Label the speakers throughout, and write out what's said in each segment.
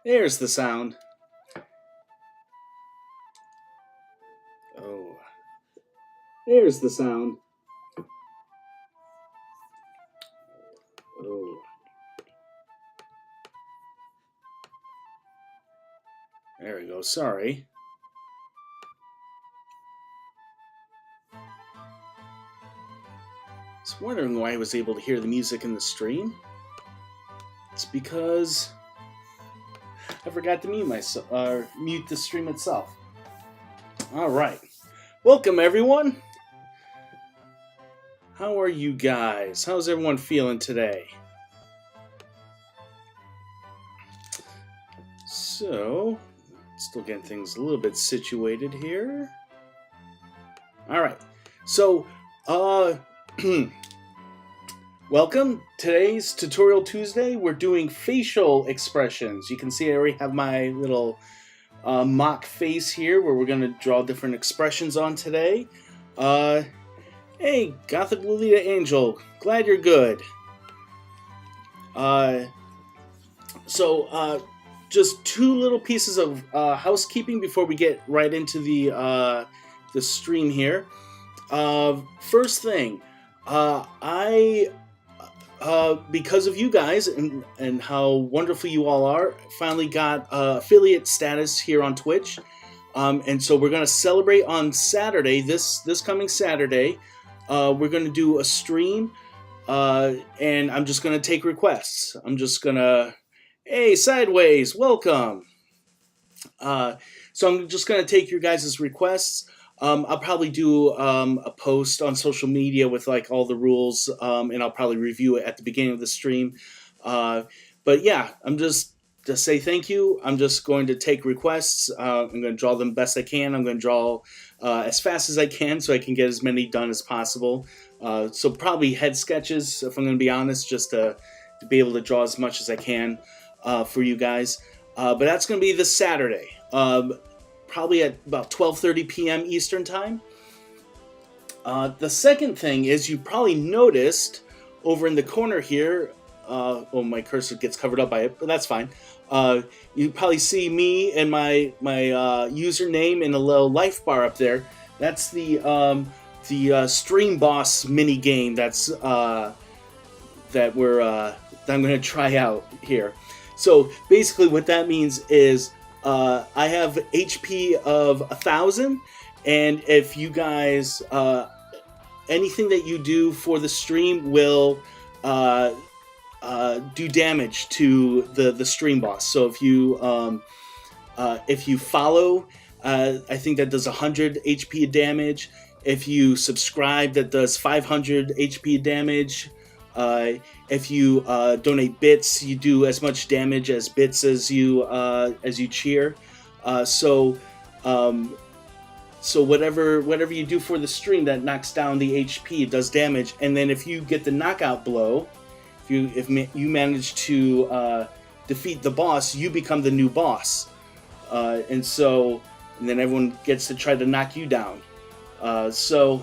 Speaker 1: There's the sound. Oh. There's the sound. Oh. There we go. Sorry. I was wondering why I was able to hear the music in the stream. It's because I forgot to mute the stream itself. All right. Welcome, everyone. How are you guys? How's everyone feeling today? So, still getting things a little bit situated here. All right. So, welcome. Today's Tutorial Tuesday. We're doing facial expressions. You can see I already have my little mock face here where we're going to draw different expressions on today. Hey, Gothic Lolita Angel. Glad you're good. Just two little pieces of housekeeping before we get right into the stream here. First thing, because of you guys and how wonderful you all are, finally got affiliate status here on Twitch. And so we're going to celebrate on Saturday, this coming Saturday. We're going to do a stream, and I'm just going to take requests. I'm just going to, hey, Sideways, welcome. So I'm just going to take your guys' requests. I'll probably do a post on social media with like all the rules, and I'll probably review it at the beginning of the stream. But yeah, I'm just to say thank you. I'm just going to take requests. I'm going to draw them best I can. I'm going to draw as fast as I can so I can get as many done as possible. So probably head sketches, if I'm going to be honest, just to be able to draw as much as I can for you guys. But that's going to be this Saturday. Probably at about 12:30 p.m. Eastern Time. The second thing is you probably noticed over in the corner here, my cursor gets covered up by it, but that's fine. You probably see me and my username in a little life bar up there. That's the Stream Boss mini game that I'm going to try out here. So basically what that means is I have HP of 1,000, and if you guys, anything that you do for the stream will do damage to the stream boss. So if you follow, I think that does 100 HP damage. If you subscribe, that does 500 HP damage. If you donate bits, you do as much damage as bits as you cheer. So whatever you do for the stream that knocks down the HP, it does damage. And then if you get the knockout blow, if you manage to defeat the boss, you become the new boss. And then everyone gets to try to knock you down. So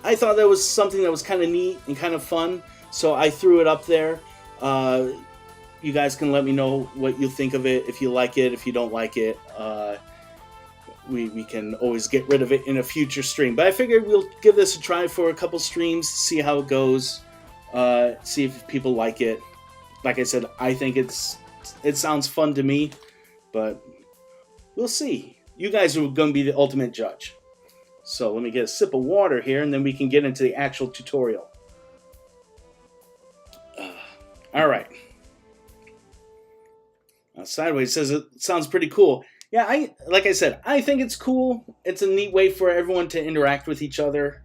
Speaker 1: I thought that was something that was kind of neat and kind of fun. So I threw it up there. You guys can let me know what you think of it, if you like it, if you don't like it. We can always get rid of it in a future stream. But I figured we'll give this a try for a couple streams, see how it goes, see if people like it. Like I said, I think it sounds fun to me, but we'll see. You guys are going to be the ultimate judge. So let me get a sip of water here, and then we can get into the actual tutorial. All right. Sideways says it sounds pretty cool. Yeah, like I said, I think it's cool. It's a neat way for everyone to interact with each other,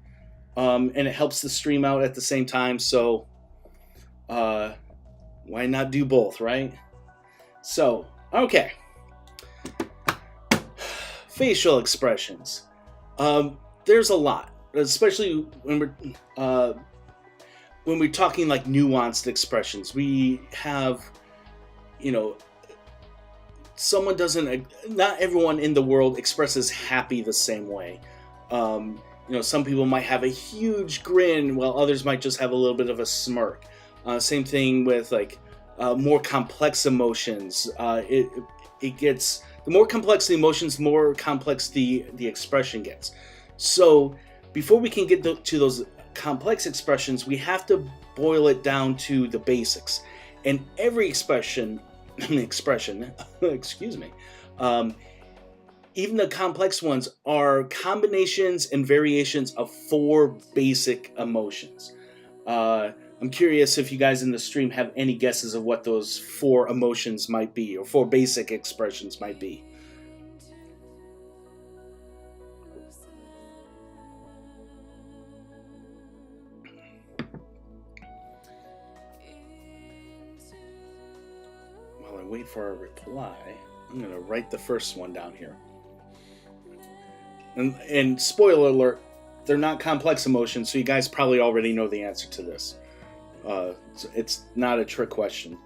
Speaker 1: and it helps the stream out at the same time. So, why not do both, right? So, okay. Facial expressions. There's a lot, especially when we're talking like nuanced expressions. We have, not everyone in the world expresses happy the same way. Some people might have a huge grin while others might just have a little bit of a smirk. Same thing with like more complex emotions. the more complex the emotions, the more complex the expression gets. So before we can get to those complex expressions, we have to boil it down to the basics. And every expression, excuse me, even the complex ones are combinations and variations of 4 basic emotions. I'm curious if you guys in the stream have any guesses of what those 4 emotions might be, or 4 basic expressions might be. While I wait for a reply, I'm going to write the first one down here. And spoiler alert, they're not complex emotions, so you guys probably already know the answer to this. It's not a trick question.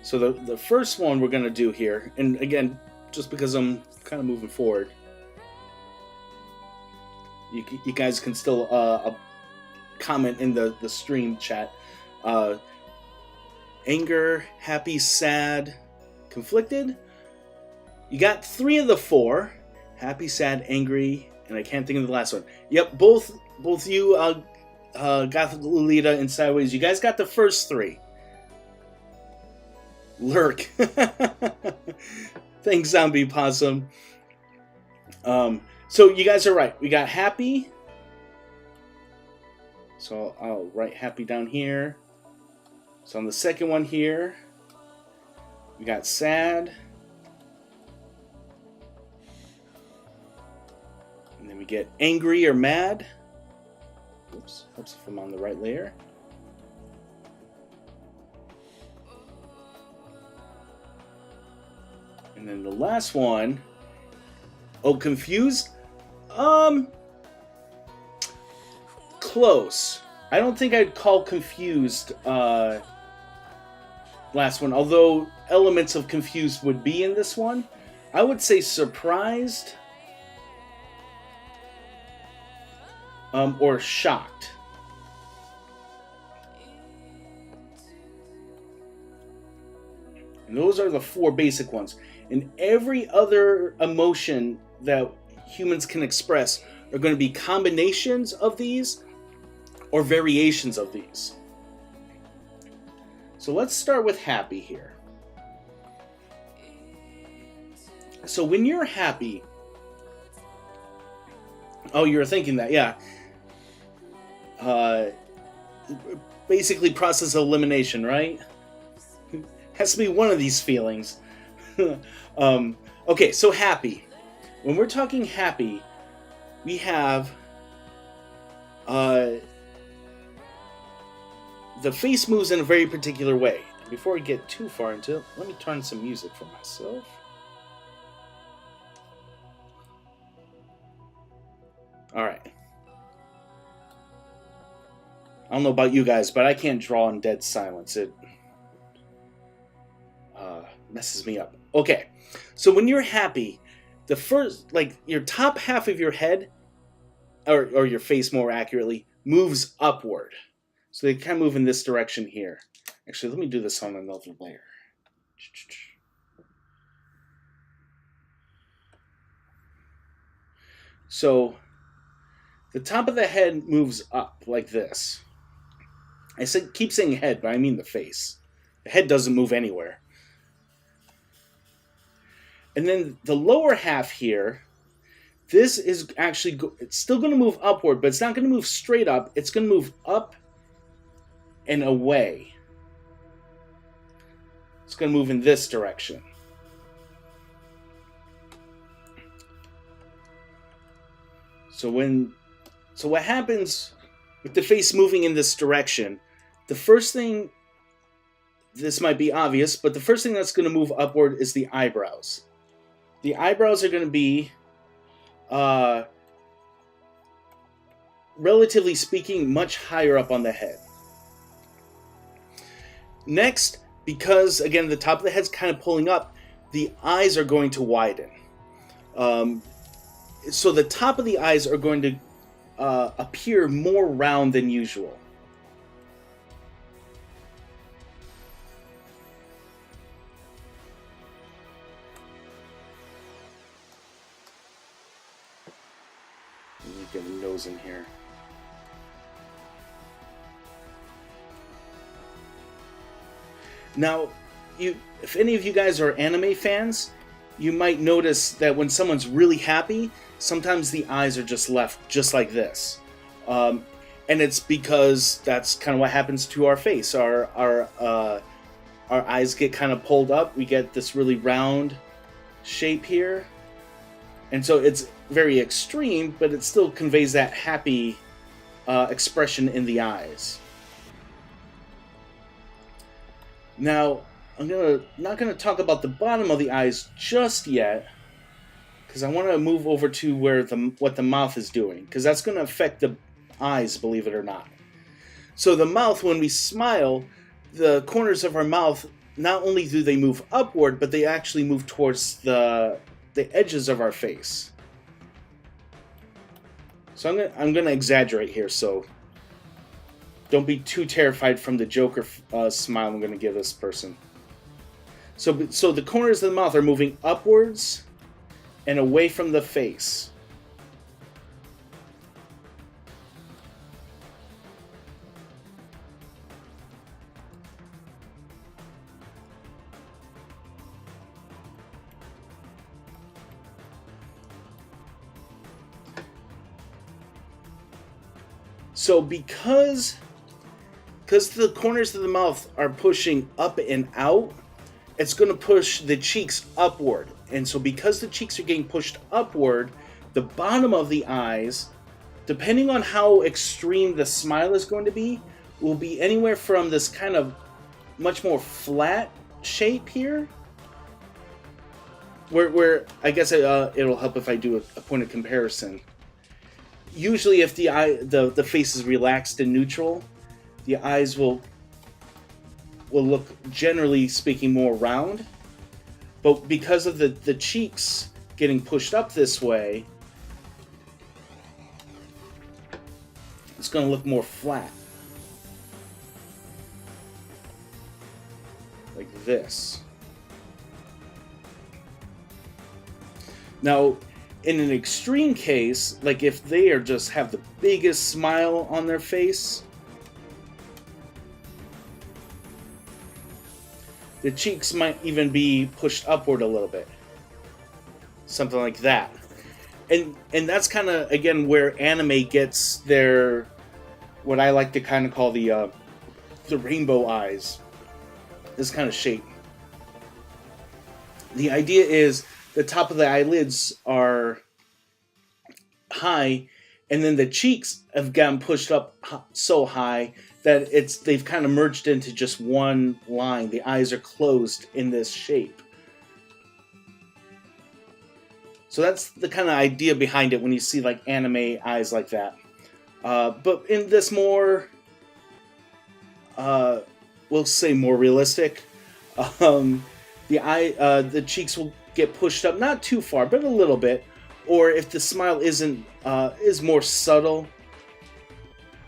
Speaker 1: So the first one we're going to do here, and again, just because I'm kind of moving forward, you guys can still comment in the stream chat. Anger, happy, sad, conflicted. You got 3 of the 4. Happy, sad, angry, and I can't think of the last one. Yep, both you, Gothic Lolita and Sideways, you guys got the first 3. Lurk. Thanks, Zombie Possum. So you guys are right. We got happy. So I'll write happy down here. So on the second one here, we got sad. And then we get angry or mad. Oops, helps if I'm on the right layer. And then the last one, confused? Close. I don't think I'd call confused last one, although elements of confused would be in this one. I would say surprised. Or shocked. And those are the 4 basic ones. And every other emotion that humans can express are going to be combinations of these or variations of these. So let's start with happy here. So when you're happy, oh, you're thinking that, yeah. Basically process of elimination, right? Has to be one of these feelings. Okay, so happy. When we're talking happy, we have the face moves in a very particular way. Before I get too far into it, let me turn some music for myself. Alright. I don't know about you guys, but I can't draw in dead silence. It messes me up. Okay, so when you're happy, the first, like, your top half of your head, or your face more accurately, moves upward. So they kind of move in this direction here. Actually, let me do this on another layer. So the top of the head moves up like this. I keep saying head, but I mean the face. The head doesn't move anywhere. And then the lower half here, this is actually, it's still going to move upward, but it's not going to move straight up. It's going to move up and away. It's going to move in this direction. So what happens with the face moving in this direction, the first thing, this might be obvious, but the first thing that's going to move upward is the eyebrows. The eyebrows are going to be, relatively speaking, much higher up on the head. Next, because, again, the top of the head's kind of pulling up, the eyes are going to widen. So the top of the eyes are going to appear more round than usual. nose in here. Now, if any of you guys are anime fans, you might notice that when someone's really happy, sometimes the eyes are just left just like this. And it's because that's kind of what happens to our face. Our eyes get kind of pulled up. We get this really round shape here. And so it's very extreme, but it still conveys that happy expression in the eyes. Now, I'm not gonna talk about the bottom of the eyes just yet, because I want to move over to where what the mouth is doing, because that's going to affect the eyes, believe it or not. So the mouth, when we smile, the corners of our mouth, not only do they move upward, but they actually move towards the edges of our face. So I'm gonna exaggerate here, so don't be too terrified from the Joker smile I'm gonna give this person. So the corners of the mouth are moving upwards and away from the face. So because the corners of the mouth are pushing up and out, it's going to push the cheeks upward. And so because the cheeks are getting pushed upward, the bottom of the eyes, depending on how extreme the smile is going to be, will be anywhere from this kind of much more flat shape here, where I guess it'll help if I do a point of comparison. Usually if the face is relaxed and neutral, the eyes will look, generally speaking, more round. But because of the cheeks getting pushed up this way, it's going to look more flat. Like this. Now, in an extreme case, like if they are just have the biggest smile on their face, the cheeks might even be pushed upward a little bit. Something like that. And that's kind of, again, where anime gets their, what I like to kind of call the rainbow eyes. This kind of shape. The idea is the top of the eyelids are high, and then the cheeks have gotten pushed up so high that they've kind of merged into just one line. The eyes are closed in this shape. So that's the kind of idea behind it when you see like anime eyes like that. But in this more, we'll say more realistic, the cheeks will get pushed up, not too far, but a little bit. Or if the smile is more subtle,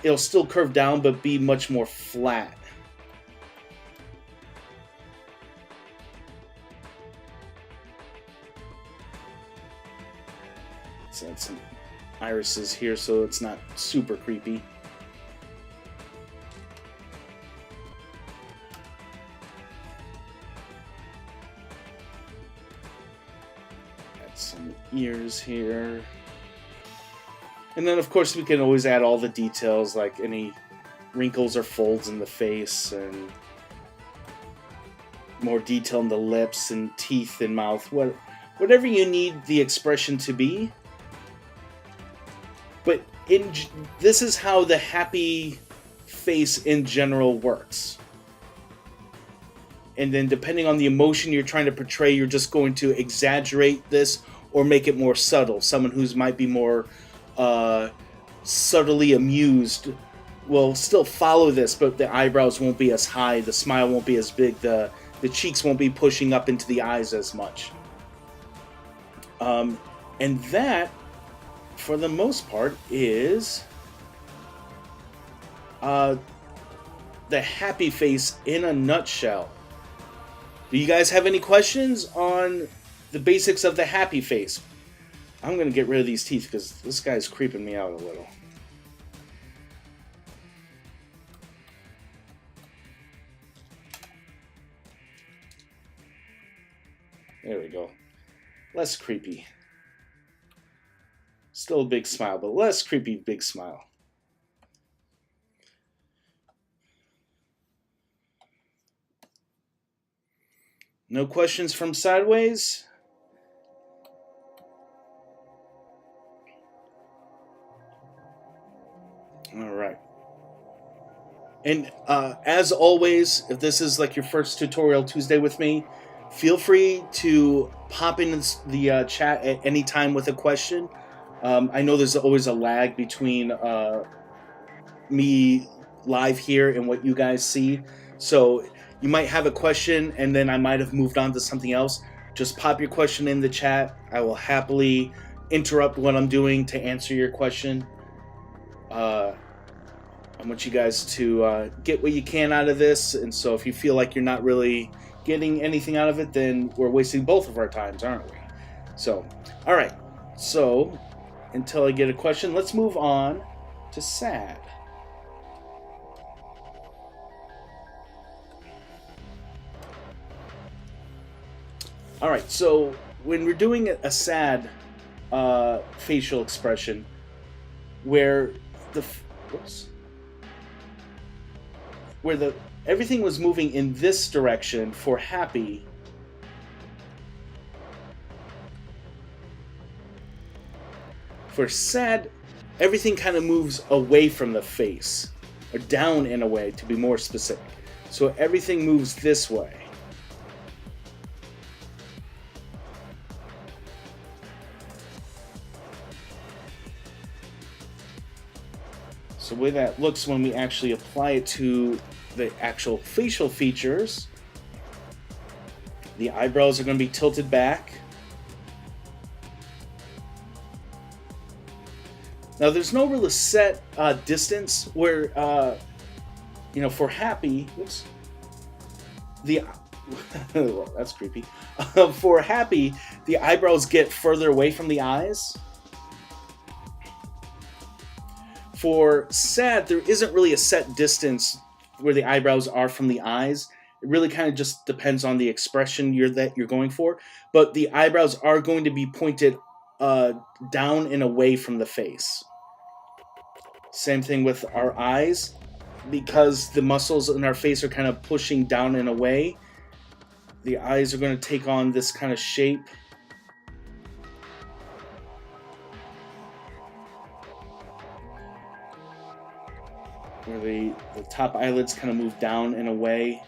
Speaker 1: it'll still curve down, but be much more flat. Let's add some irises here so it's not super creepy. Add some ears here. And then, of course, we can always add all the details, like any wrinkles or folds in the face, and more detail in the lips and teeth and mouth. Whatever you need the expression to be. But this is how the happy face in general works. And then depending on the emotion you're trying to portray, you're just going to exaggerate this or make it more subtle. Someone who's might be more subtly amused will still follow this, but the eyebrows won't be as high, the smile won't be as big, the cheeks won't be pushing up into the eyes as much. And that, for the most part, is the happy face in a nutshell. Do you guys have any questions on the basics of the happy face? I'm going to get rid of these teeth because this guy's creeping me out a little. There we go. Less creepy. Still a big smile, but less creepy big smile. No questions from Sideways? All right. And as always, if this is like your first tutorial Tuesday with me, feel free to pop in the chat at any time with a question. I know there's always a lag between me live here and what you guys see. So you might have a question and then I might have moved on to something else. Just pop your question in the chat. I will happily interrupt what I'm doing to answer your question. I want you guys to get what you can out of this, and so if you feel like you're not really getting anything out of it, then we're wasting both of our times, aren't we? So, all right. So, until I get a question, let's move on to sad. All right. So, when we're doing a sad facial expression, where everything was moving in this direction for happy, for sad, everything kind of moves away from the face, or down in a way, to be more specific. So everything moves this way. So the way that looks when we actually apply it to the actual facial features, the eyebrows are going to be tilted back. Now there's no really set distance where, for happy, oops, well, that's creepy. For happy, the eyebrows get further away from the eyes. For sad, there isn't really a set distance where the eyebrows are from the eyes. It really kind of just depends on the expression that you're going for. But the eyebrows are going to be pointed down and away from the face. Same thing with our eyes. Because the muscles in our face are kind of pushing down and away, the eyes are going to take on this kind of shape. Where the top eyelids kind of move down and away.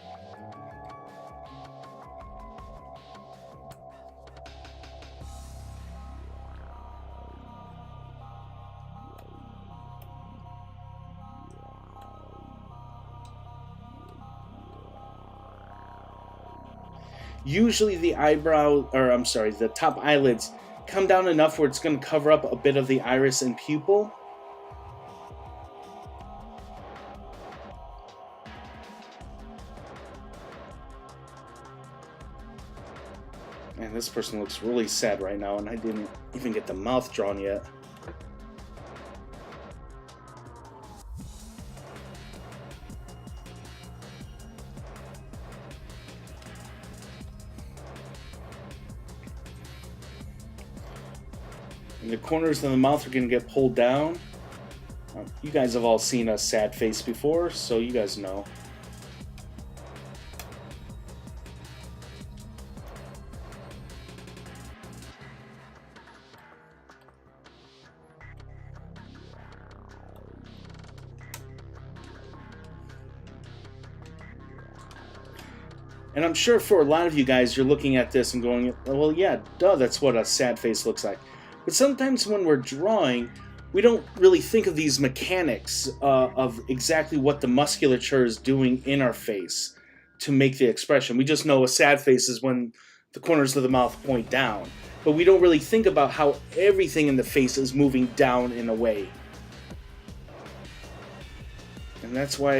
Speaker 1: Usually the the top eyelids come down enough where it's going to cover up a bit of the iris and pupil. Man, this person looks really sad right now, and I didn't even get the mouth drawn yet. And the corners of the mouth are going to get pulled down. You guys have all seen a sad face before, so you guys know. And I'm sure for a lot of you guys, you're looking at this and going, well, yeah, duh, that's what a sad face looks like. But sometimes when we're drawing, we don't really think of these mechanics of exactly what the musculature is doing in our face to make the expression. We just know a sad face is when the corners of the mouth point down. But we don't really think about how everything in the face is moving down in a way. And that's why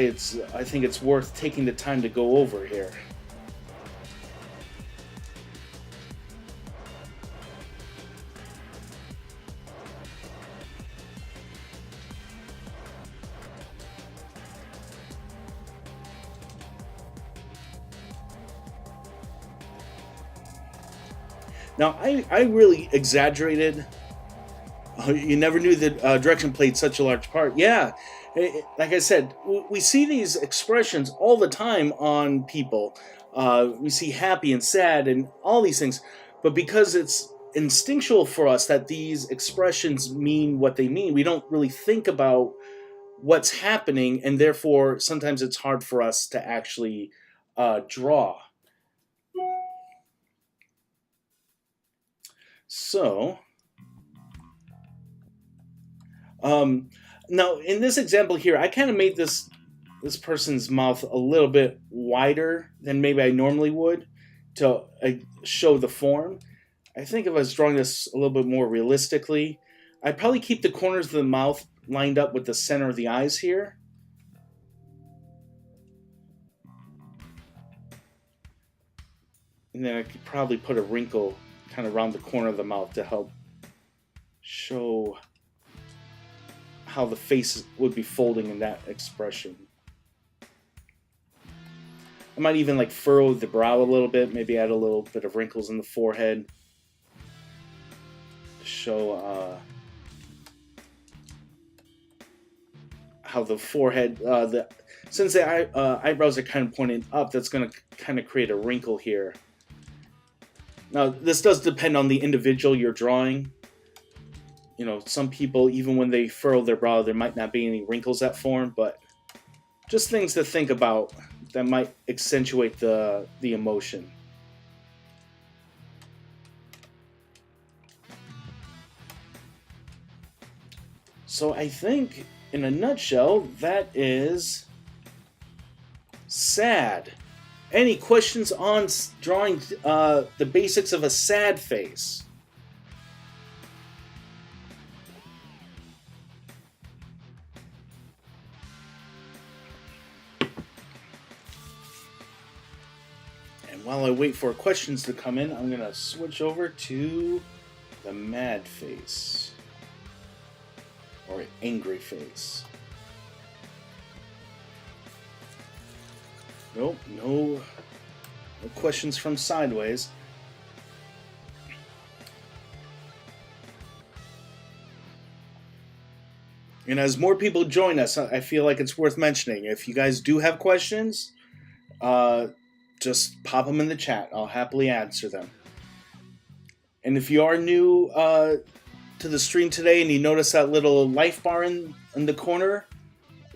Speaker 1: I think it's worth taking the time to go over here. Now, I really exaggerated. You never knew that direction played such a large part. Yeah, like I said, we see these expressions all the time on people. We see happy and sad and all these things, but because it's instinctual for us that these expressions mean what they mean, we don't really think about what's happening, and therefore sometimes it's hard for us to actually draw. So, now in this example here, I kind of made this person's mouth a little bit wider than maybe I normally would to show the form. I think if I was drawing this a little bit more realistically, I'd probably keep the corners of the mouth lined up with the center of the eyes here. And then I could probably put a wrinkle kind of around the corner of the mouth to help show how the face would be folding in that expression. I might even like furrow the brow a little bit, maybe add a little bit of wrinkles in the forehead to show how the forehead, since the eyebrows are kind of pointing up, that's going to kind of create a wrinkle here. Now, this does depend on the individual you're drawing. You know, some people, even when they furrow their brow, there might not be any wrinkles that form, but just things to think about that might accentuate the emotion. So I think, in a nutshell, that is sad. Any questions on drawing the basics of a sad face? And while I wait for questions to come in, I'm going to switch over to the mad face. Or angry face. Nope, no questions from sideways. And as more people join us, I feel like it's worth mentioning. If you guys do have questions, just pop them in the chat. I'll happily answer them. And if you are new to the stream today and you notice that little life bar in the corner,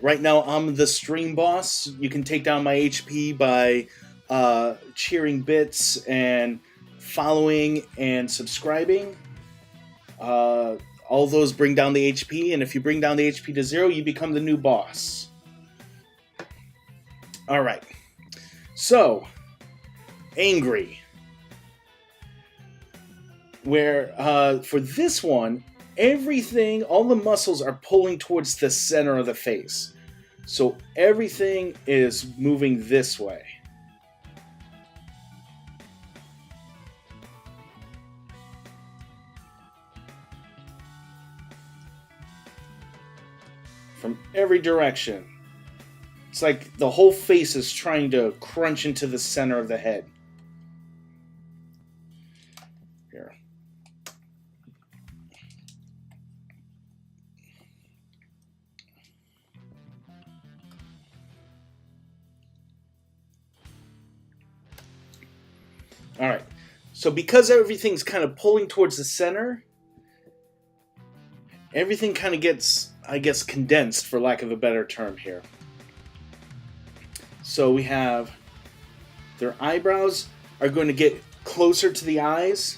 Speaker 1: right now I'm the stream boss. You can take down my HP by cheering bits and following and subscribing. All those bring down the HP, and if you bring down the HP to 0, you become the new boss. Alright. So, angry. Where, for this one, everything, all the muscles are pulling towards the center of the face. So everything is moving this way. From every direction. It's like the whole face is trying to crunch into the center of the head. Here. All right. So because everything's kind of pulling towards the center, everything kind of gets, I guess, condensed, for lack of a better term here. So we have their eyebrows are going to get closer to the eyes,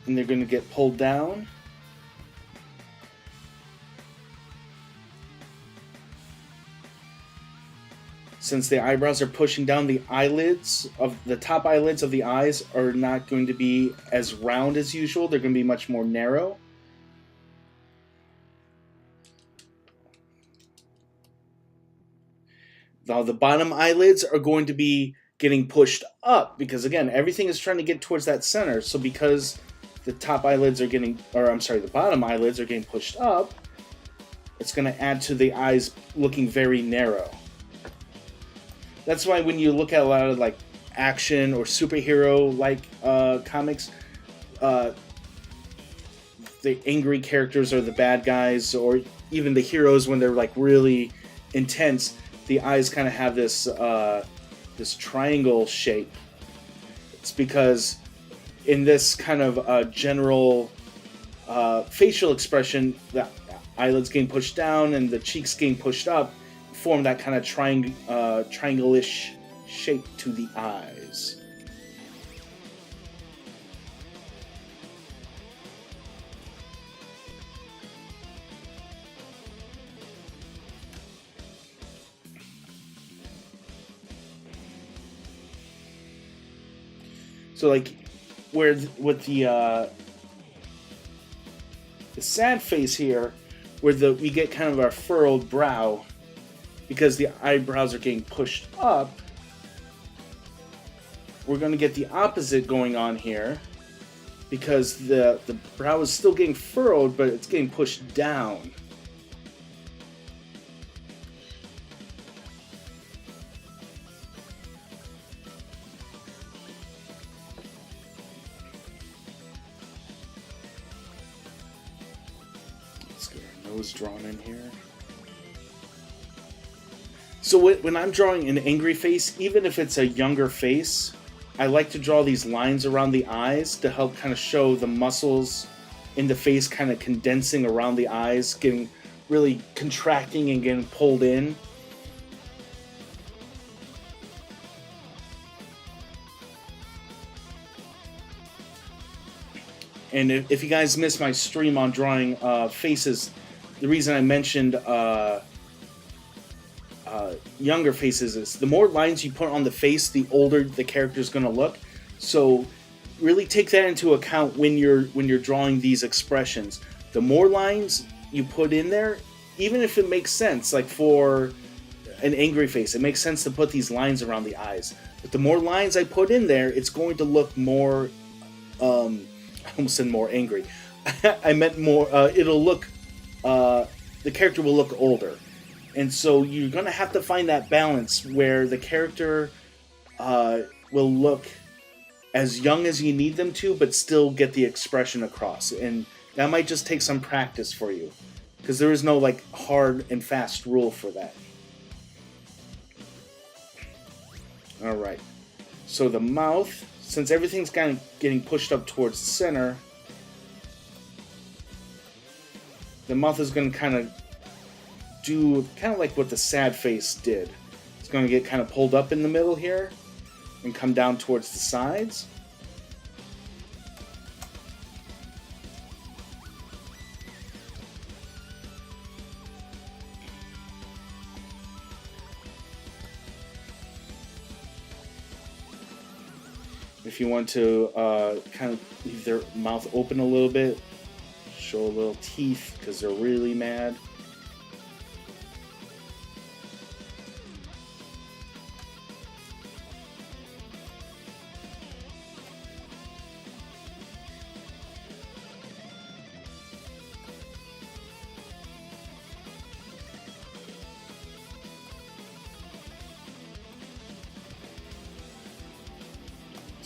Speaker 1: and they're going to get pulled down. Since the eyebrows are pushing down, the eyelids of the top eyelids of the eyes are not going to be as round as usual. They're going to be much more narrow. Now the bottom eyelids are going to be getting pushed up because, again, everything is trying to get towards that center. So because the top eyelids are getting, or I'm sorry, the bottom eyelids are getting pushed up, it's going to add to the eyes looking very narrow. That's why when you look at a lot of like action or superhero like comics, uh, the angry characters are the bad guys, or even the heroes when they're like really intense. The eyes kind of have this triangle shape. It's because in this kind of general facial expression, the eyelids getting pushed down and the cheeks getting pushed up form that kind of triangle-ish shape to the eyes. So like where with the sad face here, where we get kind of our furrowed brow because the eyebrows are getting pushed up, we're going to get the opposite going on here because the brow is still getting furrowed, but it's getting pushed down. Let's get our nose drawn in here. So when I'm drawing an angry face, even if it's a younger face, I like to draw these lines around the eyes to help kind of show the muscles in the face kind of condensing around the eyes, getting really contracting and getting pulled in. And if you guys missed my stream on drawing faces, the reason I mentioned younger faces is the more lines you put on the face, the older the character is going to look. So really take that into account when you're drawing these expressions. The more lines you put in there, even if it makes sense, like for an angry face, it makes sense to put these lines around the eyes. But the more lines I put in there, it's going to look more. I almost said more angry. I meant more. It'll look. The character will look older. And so you're going to have to find that balance where the character will look as young as you need them to, but still get the expression across. And that might just take some practice for you, because there is no like hard and fast rule for that. All right. So the mouth, since everything's kind of getting pushed up towards the center, the mouth is going to kind of do kind of like what the sad face did. It's going to get kind of pulled up in the middle here and come down towards the sides. If you want to kind of leave their mouth open a little bit, show a little teeth because they're really mad.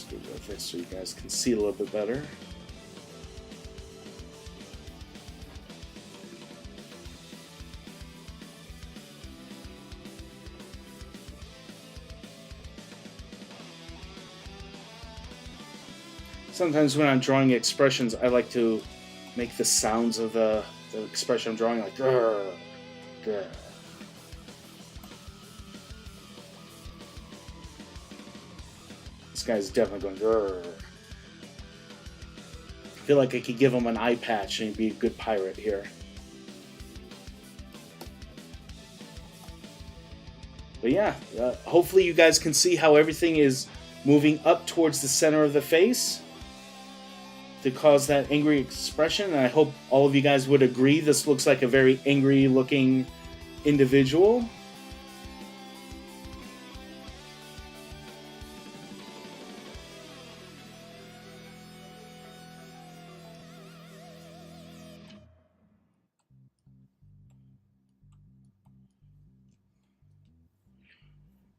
Speaker 1: With this so you guys can see a little bit better. Sometimes when I'm drawing expressions, I like to make the sounds of the expression I'm drawing, like grr, grr. This guy's definitely going grr. I feel like I could give him an eye patch and he'd be a good pirate here. But yeah, hopefully you guys can see how everything is moving up towards the center of the face to cause that angry expression. And I hope all of you guys would agree this looks like a very angry looking individual.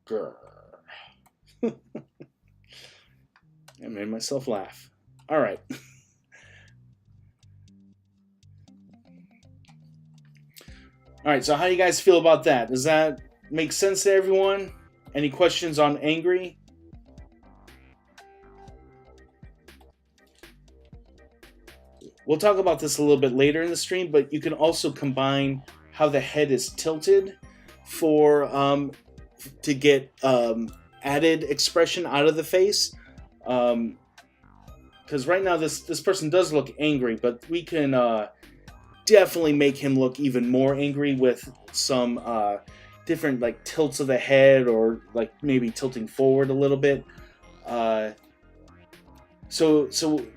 Speaker 1: Grr. I made myself laugh. All right. All right, so how do you guys feel about that? Does that make sense to everyone? Any questions on angry? We'll talk about this a little bit later in the stream, but you can also combine how the head is tilted for to get added expression out of the face. Because right now this person does look angry, but we can definitely make him look even more angry with some different like tilts of the head, or like maybe tilting forward a little bit. So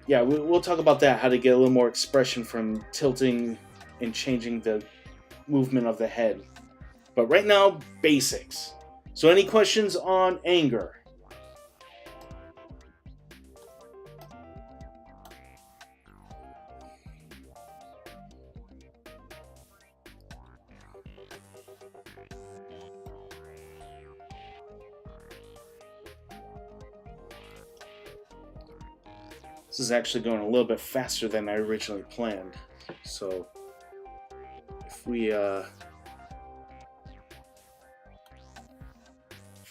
Speaker 1: yeah, we'll talk about that, how to get a little more expression from tilting and changing the movement of the head. But right now, basics. So any questions on anger? This is actually going a little bit faster than I originally planned. So if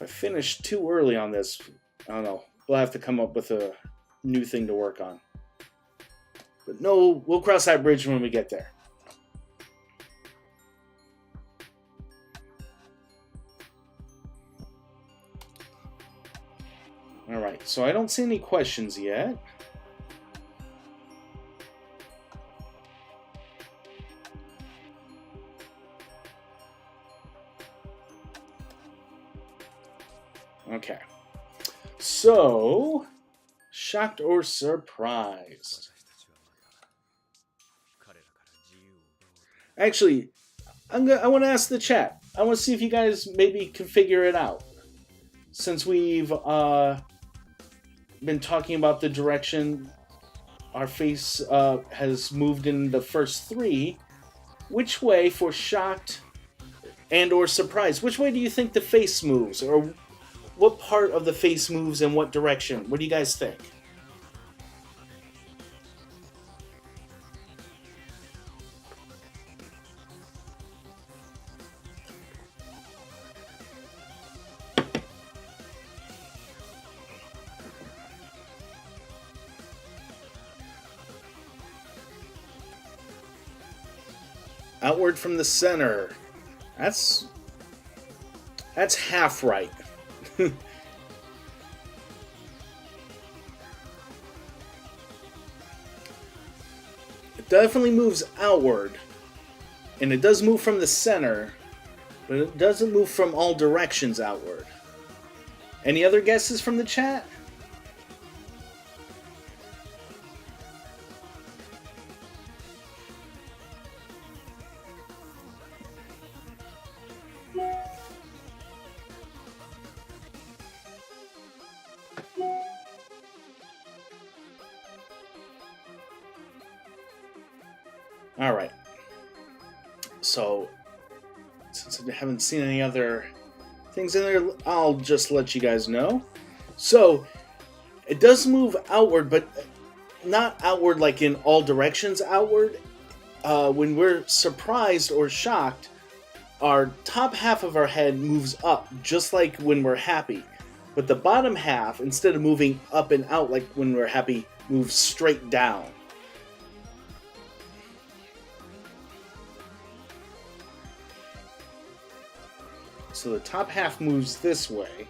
Speaker 1: I finish too early on this, I don't know, we'll have to come up with a new thing to work on. But no, we'll cross that bridge when we get there. Alright, so I don't see any questions yet. Okay. So, shocked or surprised? Actually, I want to ask the chat. I want to see if you guys maybe can figure it out. Since we've been talking about the direction our face has moved in the first three, which way for shocked and or surprised? Which way do you think the face moves? Or what part of the face moves in what direction? What do you guys think? Outward from the center. That's half right. It definitely moves outward, and it does move from the center, but it doesn't move from all directions outward. Any other guesses from the chat? All right. So, since I haven't seen any other things in there, I'll just let you guys know. So, it does move outward, but not outward like in all directions outward. When we're surprised or shocked, our top half of our head moves up, just like when we're happy. But the bottom half, instead of moving up and out like when we're happy, moves straight down. So the top half moves this way,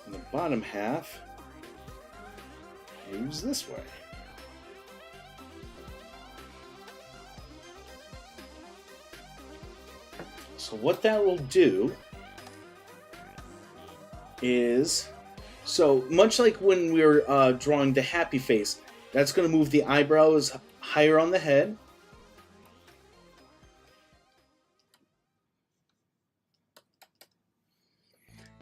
Speaker 1: and the bottom half moves this way. So what that will do is, so much like when we're drawing the happy face, that's going to move the eyebrows higher on the head.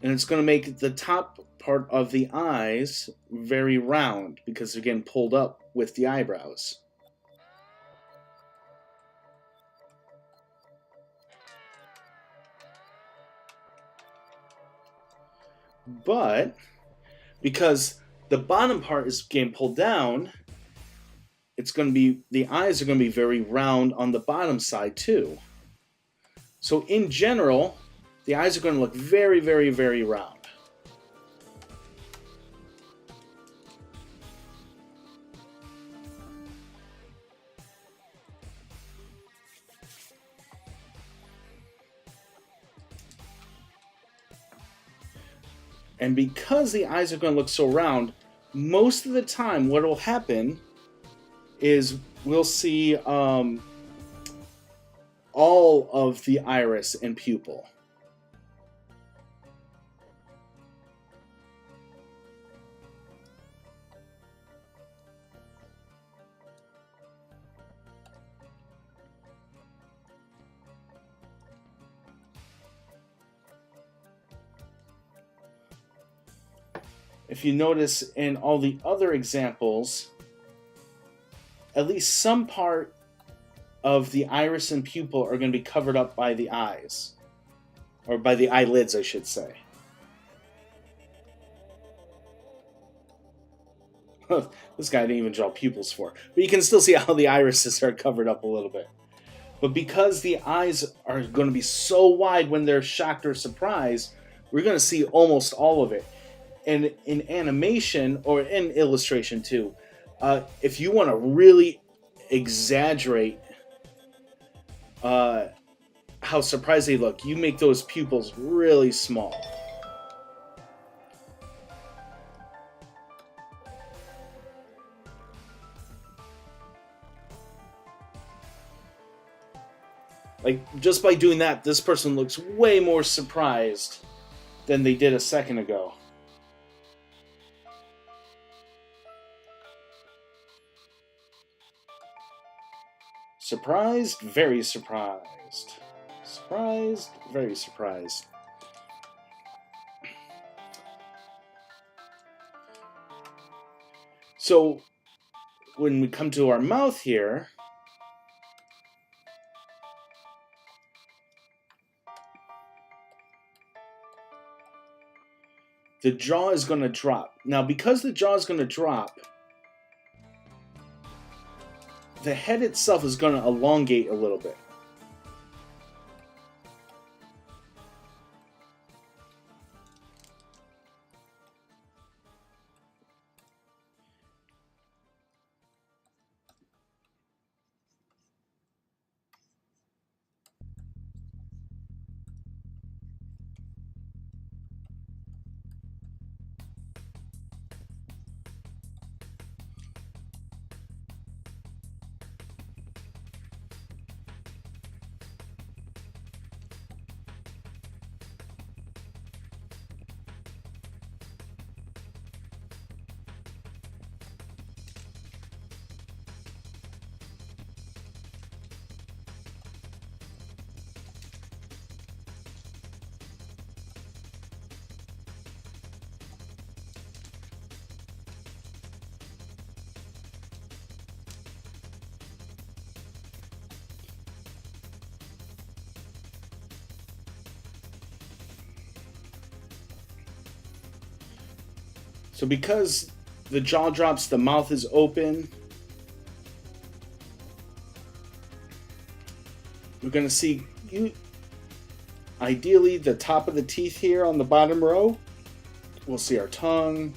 Speaker 1: And it's going to make the top part of the eyes very round because they're getting pulled up with the eyebrows. But because the bottom part is getting pulled down, it's going to be, the eyes are going to be very round on the bottom side too. So in general, the eyes are going to look very, very, very round. And because the eyes are going to look so round, most of the time what will happen is we'll see all of the iris and pupil. If you notice in all the other examples, at least some part of the iris and pupil are going to be covered up by the eyes. Or by the eyelids, I should say. This guy didn't even draw pupils for. But you can still see how the irises are covered up a little bit. But because the eyes are going to be so wide when they're shocked or surprised, we're going to see almost all of it. And in animation, or in illustration too, if you want to really exaggerate how surprised they look, you make those pupils really small. Like, just by doing that, this person looks way more surprised than they did a second ago. Surprised, very surprised. Surprised, very surprised. So, when we come to our mouth here, the jaw is going to drop. Now, because the jaw is going to drop, the head itself is going to elongate a little bit. So because the jaw drops, the mouth is open, we're going to see, ideally, the top of the teeth here on the bottom row. We'll see our tongue.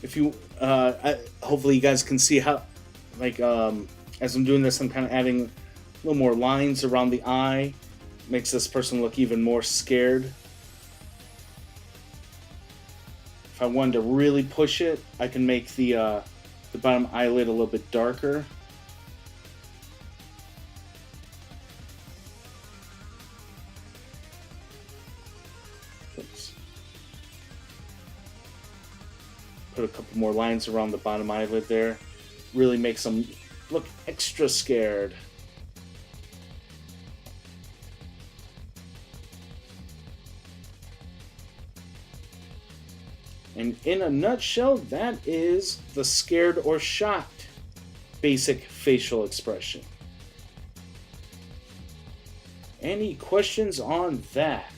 Speaker 1: If you, hopefully you guys can see how, like, as I'm doing this, I'm kind of adding a little more lines around the eye. Makes this person look even more scared. If I wanted to really push it, I can make the bottom eyelid a little bit darker. Oops. Put a couple more lines around the bottom eyelid there. Really makes them look extra scared. And in a nutshell, that is the scared or shocked basic facial expression. Any questions on that?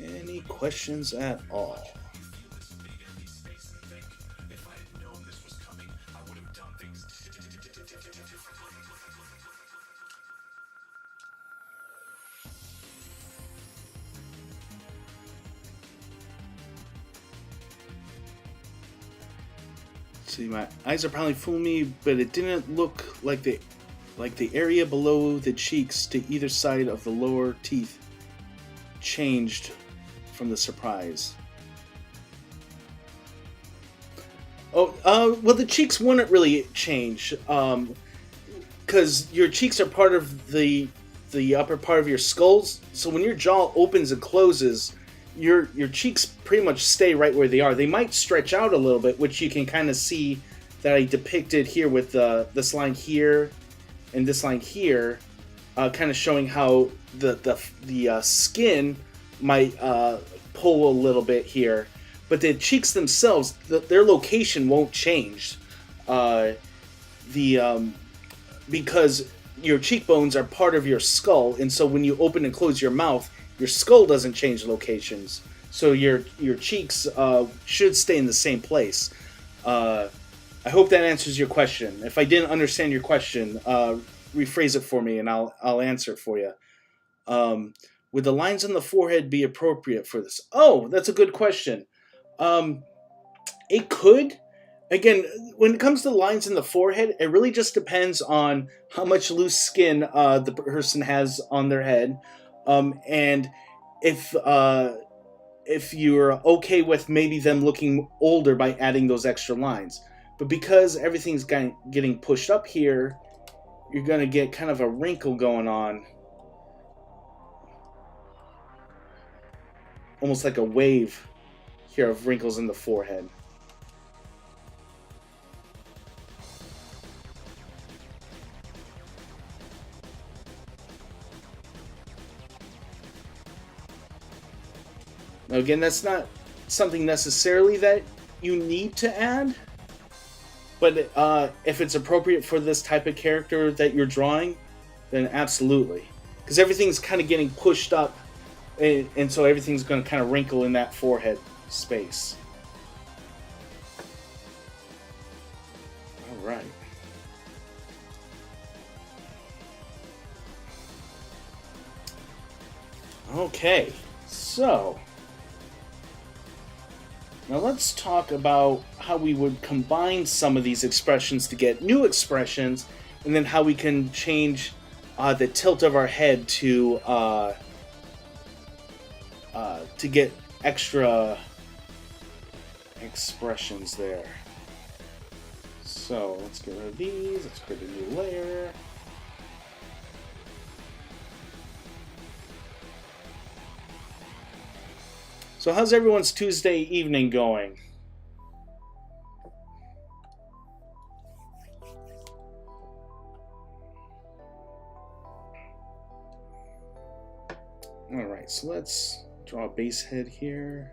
Speaker 1: Any questions at all? See, my eyes are probably fooling me, but it didn't look like the area below the cheeks to either side of the lower teeth changed from the surprise. Well, the cheeks wouldn't really change, because your cheeks are part of the upper part of your skulls. So when your jaw opens and closes, your cheeks pretty much stay right where they are. They might stretch out a little bit, which you can kind of see that I depicted here with this line here and this line here, kind of showing how the skin might pull a little bit here, but the cheeks themselves, their location won't change, because your cheekbones are part of your skull, and so when you open and close your mouth, your skull doesn't change locations, so your cheeks should stay in the same place. I hope that answers your question. If I didn't understand your question, rephrase it for me and I'll answer it for you. Would the lines on the forehead be appropriate for this? Oh, that's a good question. It could. Again, when it comes to lines in the forehead, it really just depends on how much loose skin the person has on their head, and if you're okay with maybe them looking older by adding those extra lines. But because everything's getting pushed up here, you're going to get kind of a wrinkle going on. Almost like a wave here of wrinkles in the forehead. Now again, that's not something necessarily that you need to add, but if it's appropriate for this type of character that you're drawing, then absolutely. Because everything's kind of getting pushed up, and so everything's going to kind of wrinkle in that forehead space. All right. Okay, so now let's talk about how we would combine some of these expressions to get new expressions, and then how we can change the tilt of our head to get extra expressions there. So let's get rid of these. Let's create a new layer. So how's everyone's Tuesday evening going? All right, so let's draw a base head here.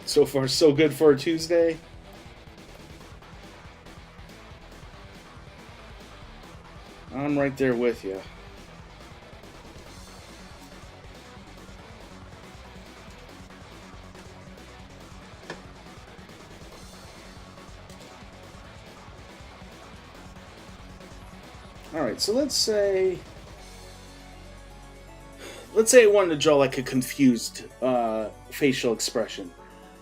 Speaker 1: So far, so good for a Tuesday. I'm right there with you. Alright, so let's say I wanted to draw like a confused facial expression.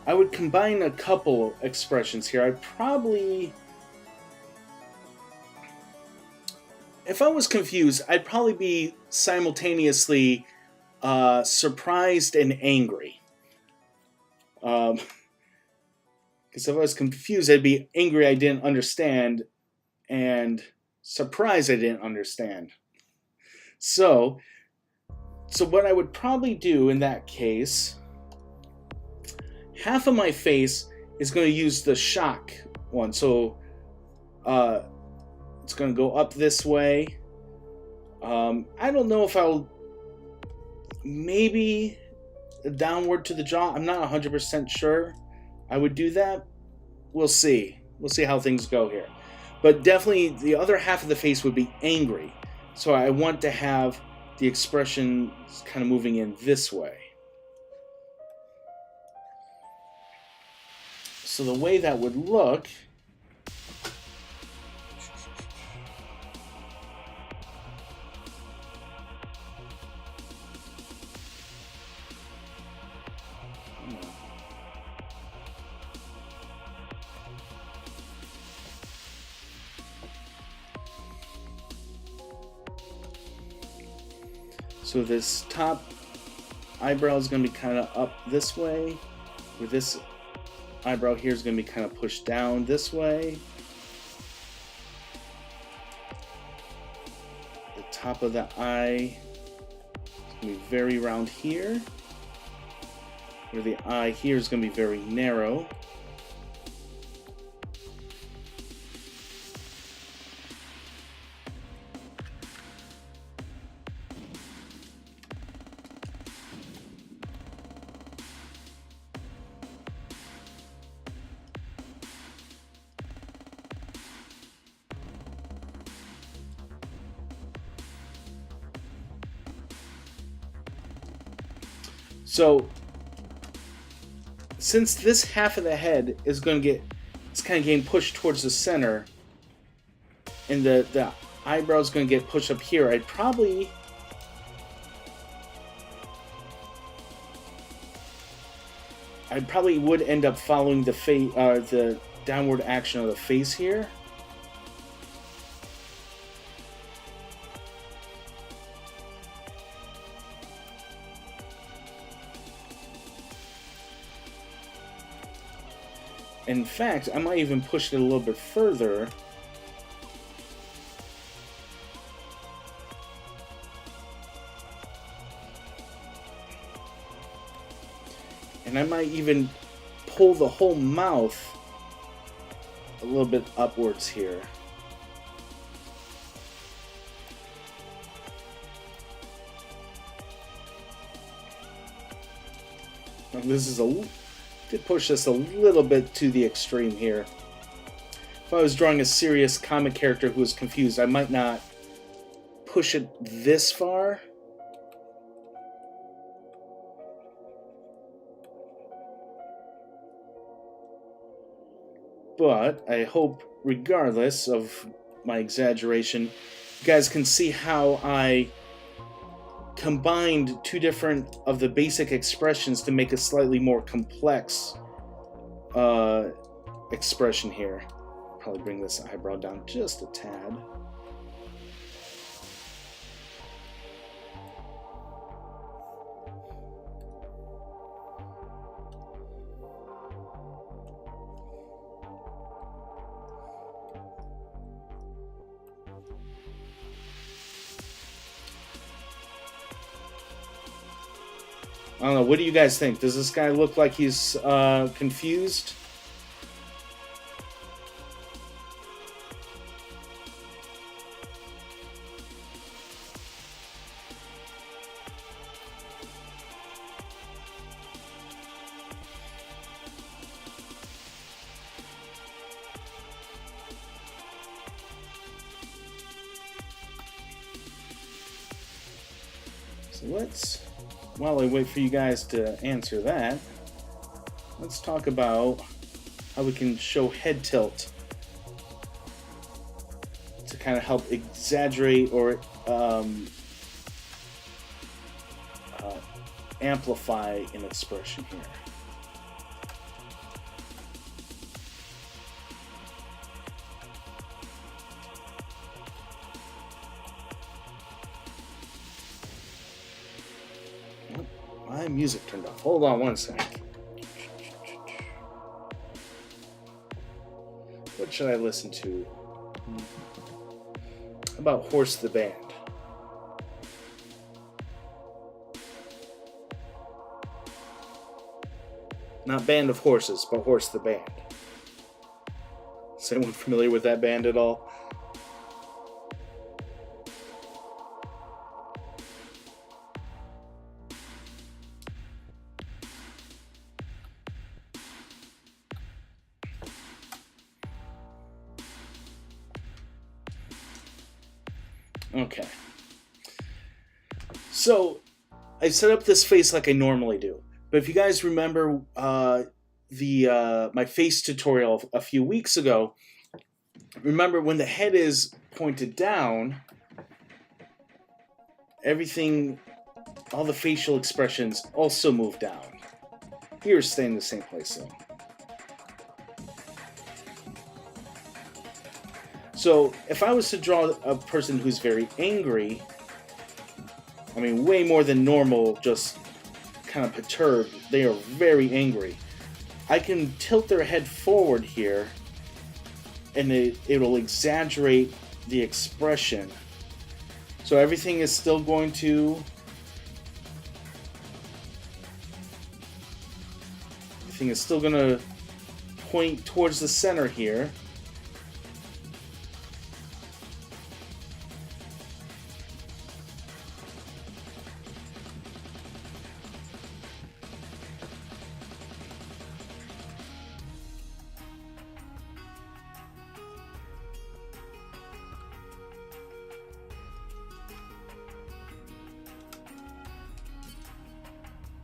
Speaker 1: I would combine a couple expressions here. if I was confused, I'd probably be simultaneously surprised and angry. Because if I was confused, I'd be angry I didn't understand, and surprised I didn't understand. So what I would probably do in that case, half of my face is going to use the shock one. So it's going to go up this way. I don't know if I'll maybe downward to the jaw. I'm not 100% sure I would do that. We'll see. We'll see how things go here. But definitely the other half of the face would be angry. So I want to have the expression kind of moving in this way. So the way that would look... So this top eyebrow is going to be kind of up this way, where this eyebrow here is going to be kind of pushed down this way. The top of the eye is going to be very round here, where the eye here is going to be very narrow. So, since this half of the head is going to get, it's kind of getting pushed towards the center, and the eyebrow is going to get pushed up here, I probably would end up following the downward action of the face here. In fact, I might even push it a little bit further. And I might even pull the whole mouth a little bit upwards here. Now this is did push this a little bit to the extreme here. If I was drawing a serious comic character who was confused, I might not push it this far. But I hope, regardless of my exaggeration, you guys can see how I combined two different of the basic expressions to make a slightly more complex expression here. Probably bring this eyebrow down just a tad. I don't know. What do you guys think? Does this guy look like he's confused? So let's... While I wait for you guys to answer that, let's talk about how we can show head tilt to kind of help exaggerate or amplify an expression here. My music turned off. Hold on one sec. What should I listen to? How about Horse the Band? Not Band of Horses, but Horse the Band. Is anyone familiar with that band at all? Okay. So, I set up this face like I normally do. But if you guys remember my face tutorial a few weeks ago, remember when the head is pointed down, everything, all the facial expressions also move down. Ears stay in the same place though. So if I was to draw a person who's very angry, I mean way more than normal, just kind of perturbed, they are very angry, I can tilt their head forward here and it'll exaggerate the expression. So everything is still going to... Everything is still going to point towards the center here.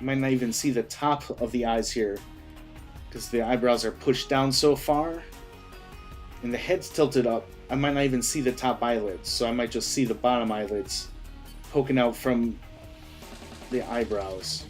Speaker 1: You might not even see the top of the eyes here because the eyebrows are pushed down so far and the head's tilted up. I might not even see the top eyelids, so I might just see the bottom eyelids poking out from the eyebrows.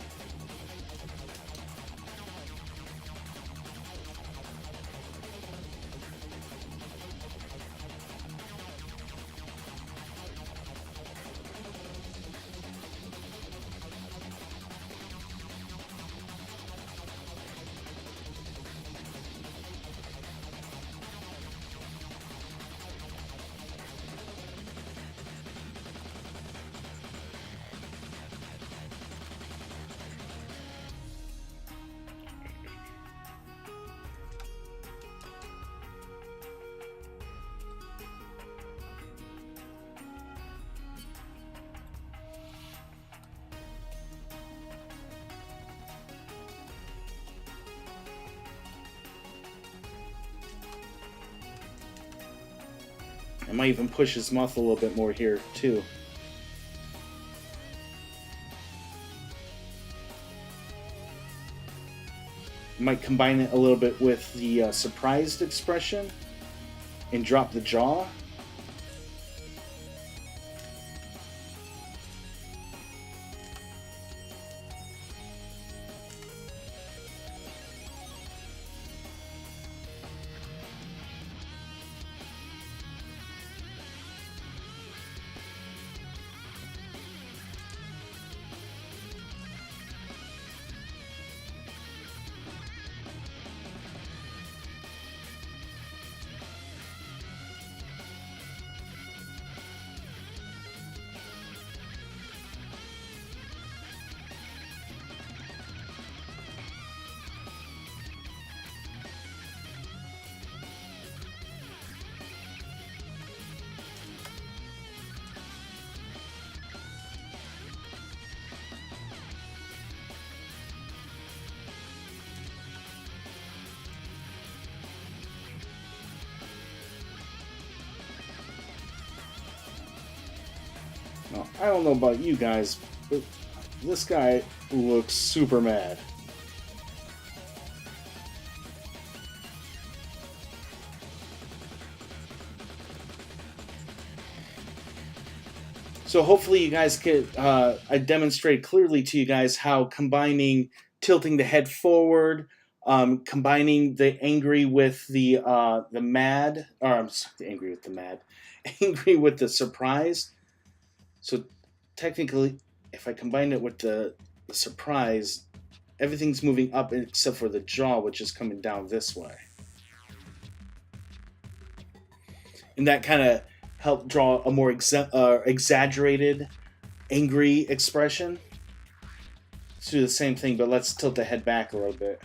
Speaker 1: I might even push his mouth a little bit more here, too. I might combine it a little bit with the surprised expression and drop the jaw. Now, I don't know about you guys, but this guy looks super mad. So hopefully you guys could, I demonstrate clearly to you guys how combining tilting the head forward, combining the angry with the mad, or I'm sorry, the angry with the mad, angry with the surprise. So technically, if I combine it with the the surprise, everything's moving up except for the jaw, which is coming down this way. And that kind of helped draw a more exaggerated, angry expression. Let's do the same thing, but let's tilt the head back a little bit.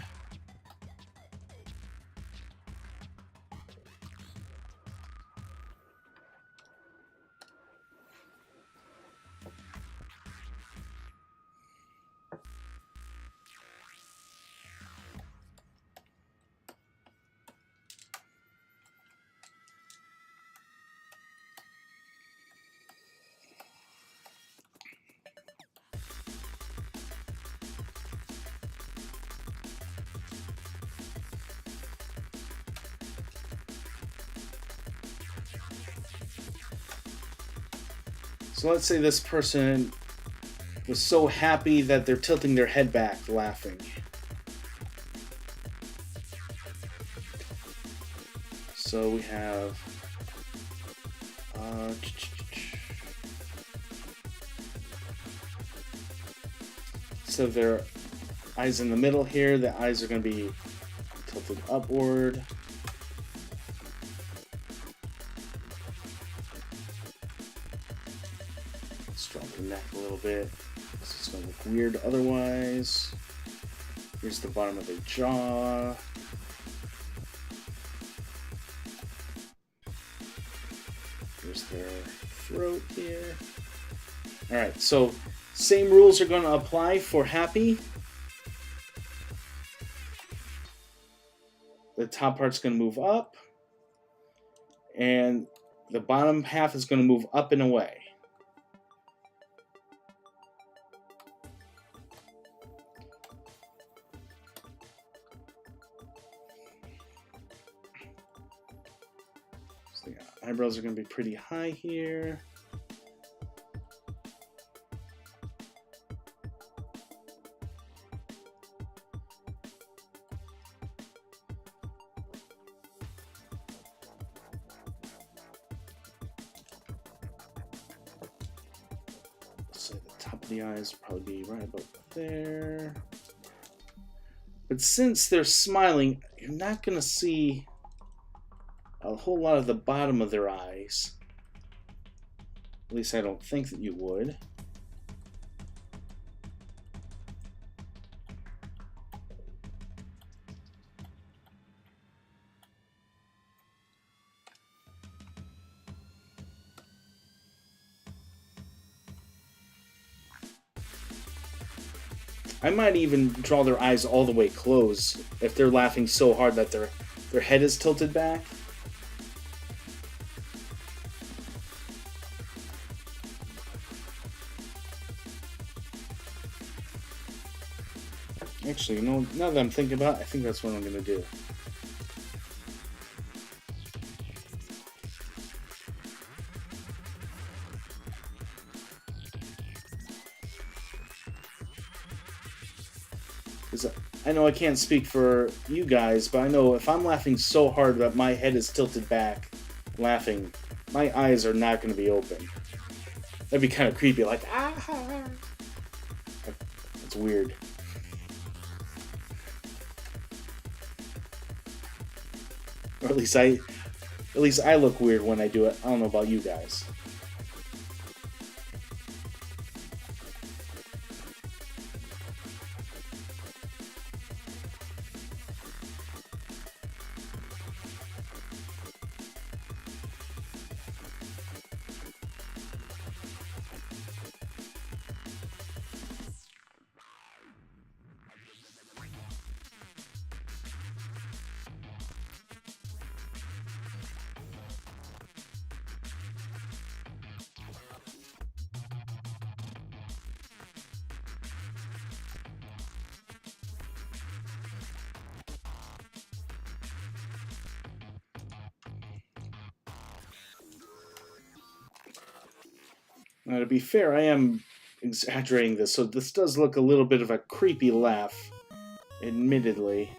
Speaker 1: So let's say this person was so happy that they're tilting their head back, laughing. So we have so their eyes in the middle here, the eyes are going to be tilted upward. The neck a little bit. This is going to look weird otherwise. Here's the bottom of their jaw. Here's their throat here. Alright, so same rules are going to apply for happy. The top part's going to move up. And the bottom half is going to move up and away. So the eyebrows are going to be pretty high here. So the top of the eyes will probably be right about there. But since they're smiling, you're not going to see a whole lot of the bottom of their eyes. At least I don't think that you would. I might even draw their eyes all the way closed if they're laughing so hard that their head is tilted back. Actually, you know, now that I'm thinking about it, I think that's what I'm going to do. I know I can't speak for you guys, but I know if I'm laughing so hard that my head is tilted back, laughing, my eyes are not going to be open. That'd be kind of creepy, like, ah! That's weird. Or at least I look weird when I do it. I don't know about you guys. Now, to be fair, I am exaggerating this, so this does look a little bit of a creepy laugh, admittedly.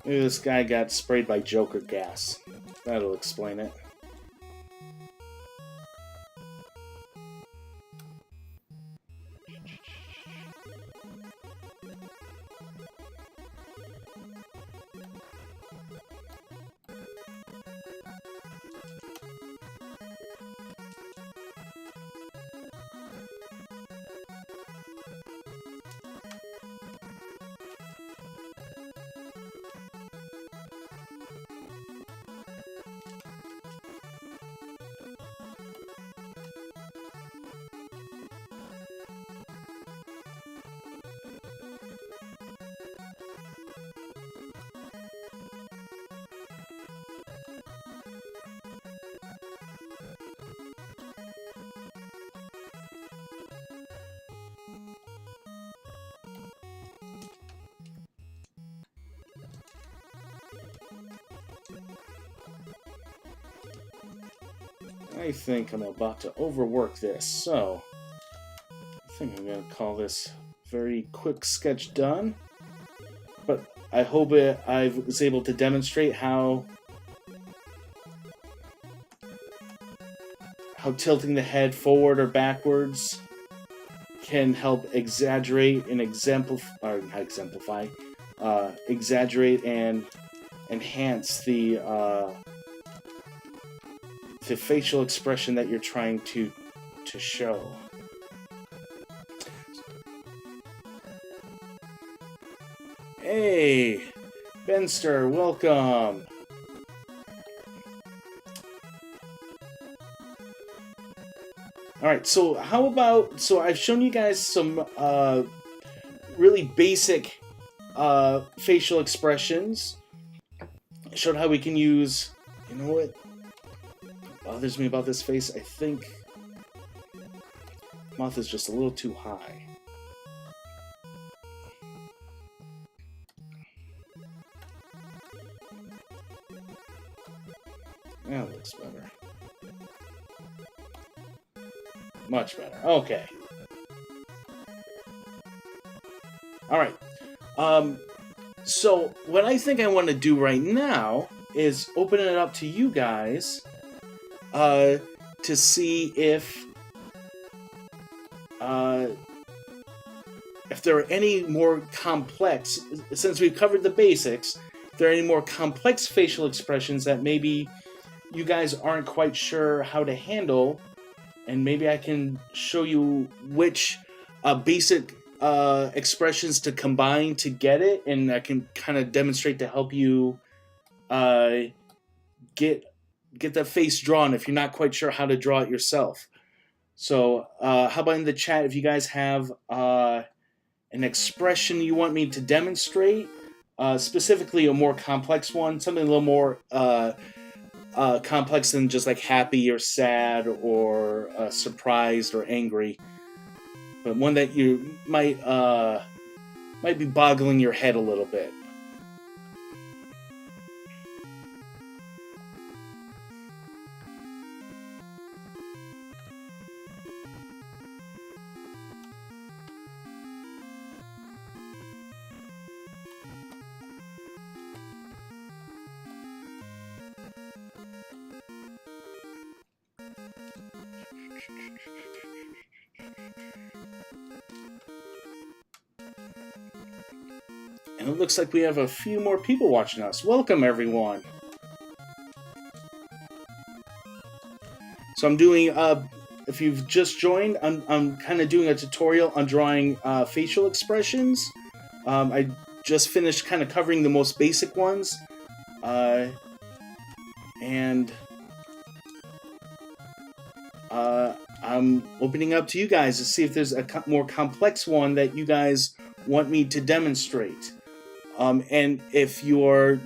Speaker 1: Maybe this guy got sprayed by Joker gas. That'll explain it. I think I'm about to overwork this, so I think I'm going to call this very quick sketch done. But I hope I was able to demonstrate how tilting the head forward or backwards can help exaggerate and exaggerate and enhance the facial expression that you're trying to show. Hey, Benster, welcome. Alright, so how about, so I've shown you guys some really basic facial expressions. I showed how we can use, you know what bothers me about this face? I think mouth is just a little too high. That looks better. Much better. Okay. Alright. So, what I think I want to do right now is open it up to you guys to see if there are any more complex, since we've covered the basics, if there are any more complex facial expressions that maybe you guys aren't quite sure how to handle, and maybe I can show you which basic expressions to combine to get it, and I can kind of demonstrate to help you get that face drawn if you're not quite sure how to draw it yourself. So how about in the chat if you guys have an expression you want me to demonstrate, specifically a more complex one, something a little more complex than just like happy or sad or surprised or angry, but one that you might be boggling your head a little bit. And it looks like we have a few more people watching us. Welcome, everyone. So I'm doing, if you've just joined, I'm kind of doing a tutorial on drawing facial expressions. I just finished kind of covering the most basic ones. And I'm opening up to you guys to see if there's a more complex one that you guys want me to demonstrate. And if you're,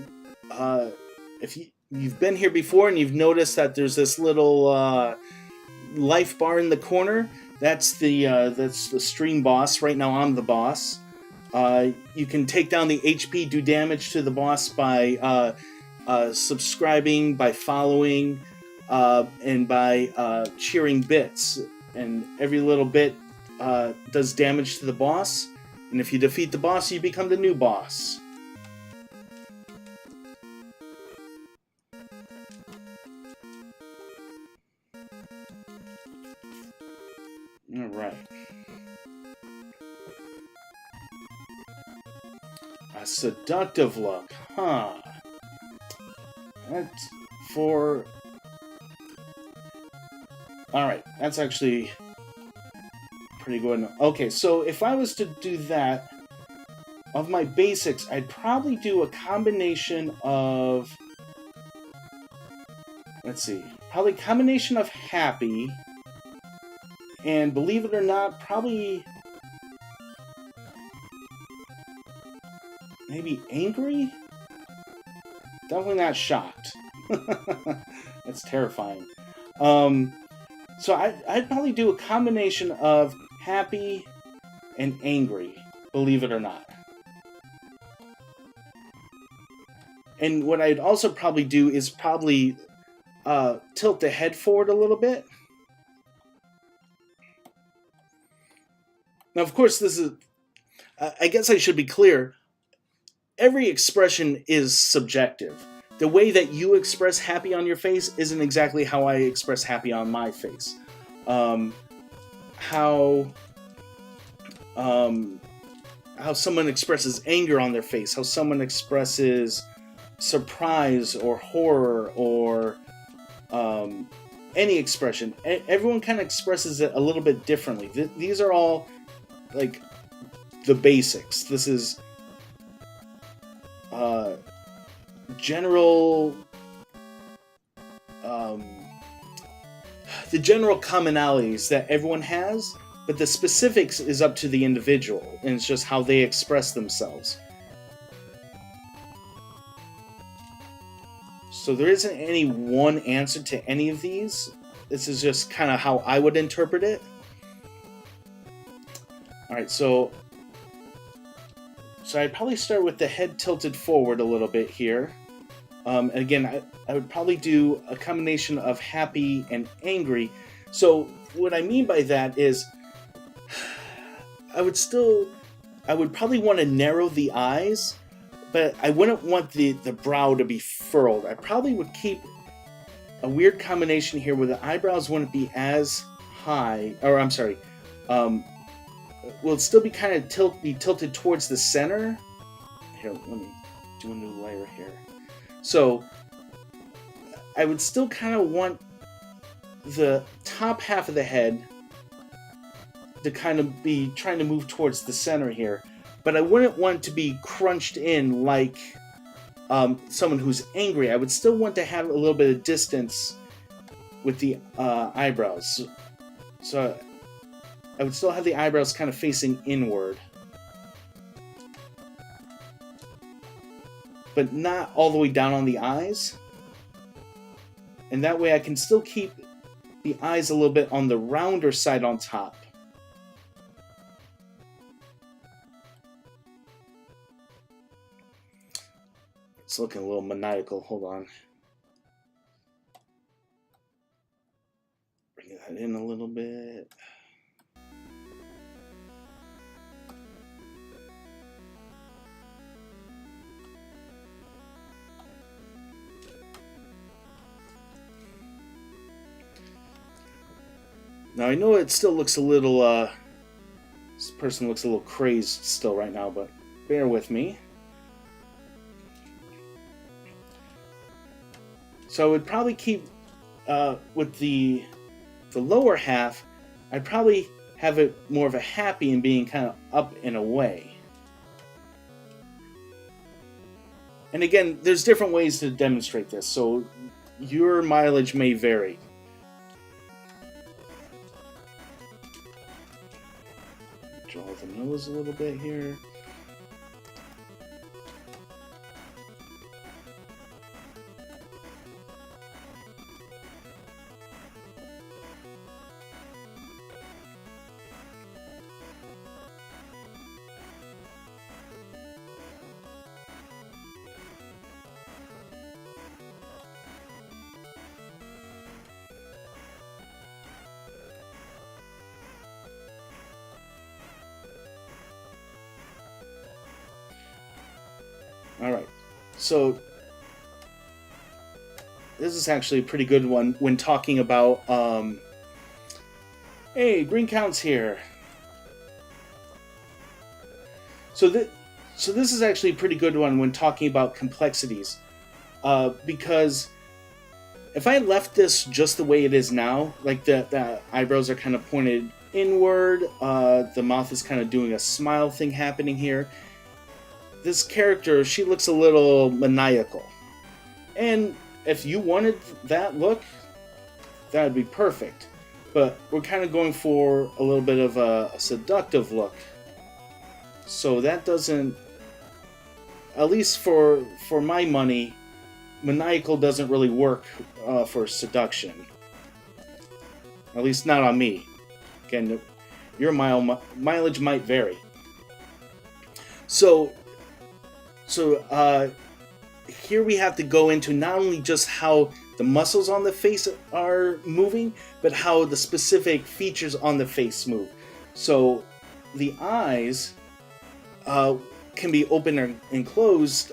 Speaker 1: you've been here before and you've noticed that there's this little life bar in the corner, that's the stream boss. Right now, I'm the boss. You can take down the HP, do damage to the boss by subscribing, by following, and by cheering bits. And every little bit does damage to the boss. And if you defeat the boss, you become the new boss. Alright. A seductive look, huh? That's for... Alright, that's actually pretty good. Okay, so if I was to do that, of my basics, I'd probably do a combination of... Let's see. Probably a combination of happy, and believe it or not, probably... maybe angry? Definitely not shocked. That's terrifying. So I'd probably do a combination of happy and angry, believe it or not. And what I'd also probably do is probably tilt the head forward a little bit. Now, of course, this is. I guess I should be clear. Every expression is subjective. The way that you express happy on your face isn't exactly how I express happy on my face. How someone expresses anger on their face, how someone expresses surprise or horror or any expression. Everyone kind of expresses it a little bit differently. These are all like the basics. This is general, the general commonalities that everyone has, but the specifics is up to the individual, and it's just how they express themselves. So there isn't any one answer to any of these. This is just kind of how I would interpret it. Alright, so I'd probably start with the head tilted forward a little bit here. And again, I would probably do a combination of happy and angry. So what I mean by that is I would probably want to narrow the eyes, but I wouldn't want the brow to be furrowed. I probably would keep a weird combination here where the eyebrows wouldn't be as high, or I'm sorry, will it still be kind of tilted towards the center? Here, let me do a new layer here. So I would still kind of want the top half of the head to kind of be trying to move towards the center here, but I wouldn't want to be crunched in like someone who's angry. I would still want to have a little bit of distance with the eyebrows. So I would still have the eyebrows kind of facing inward, but not all the way down on the eyes. And that way I can still keep the eyes a little bit on the rounder side on top. It's looking a little maniacal. Hold on. Bring that in a little bit. Now I know it still looks a little, this person looks a little crazed still right now, but bear with me. So I would probably keep, with the lower half, I'd probably have it more of a happy and being kind of up and away. And again, there's different ways to demonstrate this, so your mileage may vary. Draw the nose a little bit here. Alright, so this is actually a pretty good one when talking about, hey, Green Count's here. So this is actually a pretty good one when talking about complexities, because if I left this just the way it is now, like the eyebrows are kind of pointed inward, the mouth is kind of doing a smile thing happening here, this character, she looks a little maniacal. And if you wanted that look, that would be perfect. But we're kind of going for a little bit of a seductive look. So that doesn't, at least for my money, maniacal doesn't really work for seduction. At least not on me. Again, your mileage might vary. So here we have to go into not only just how the muscles on the face are moving, but how the specific features on the face move. So the eyes can be open and closed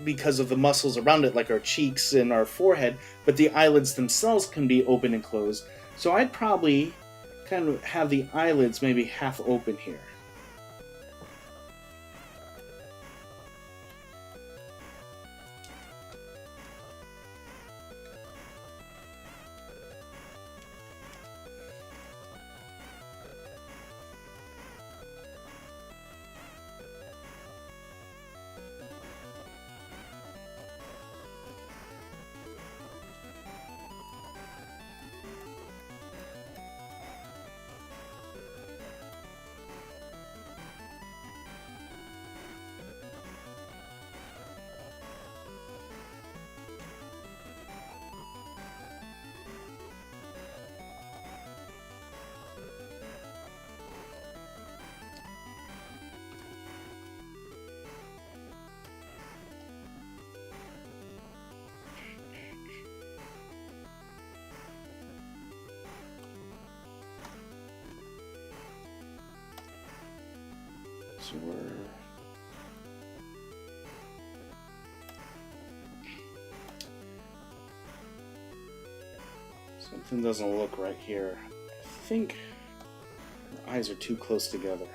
Speaker 1: because of the muscles around it, like our cheeks and our forehead, but the eyelids themselves can be open and closed. So I'd probably kind of have the eyelids maybe half open here. So something doesn't look right here. I think the eyes are too close together.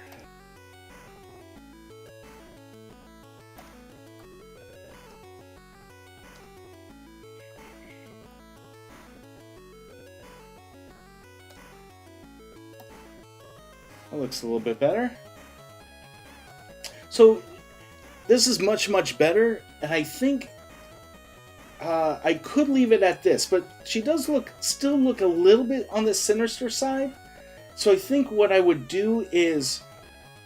Speaker 1: That looks a little bit better. So this is much, much better, and I think I could leave it at this, but she does still look a little bit on the sinister side. So I think what I would do is,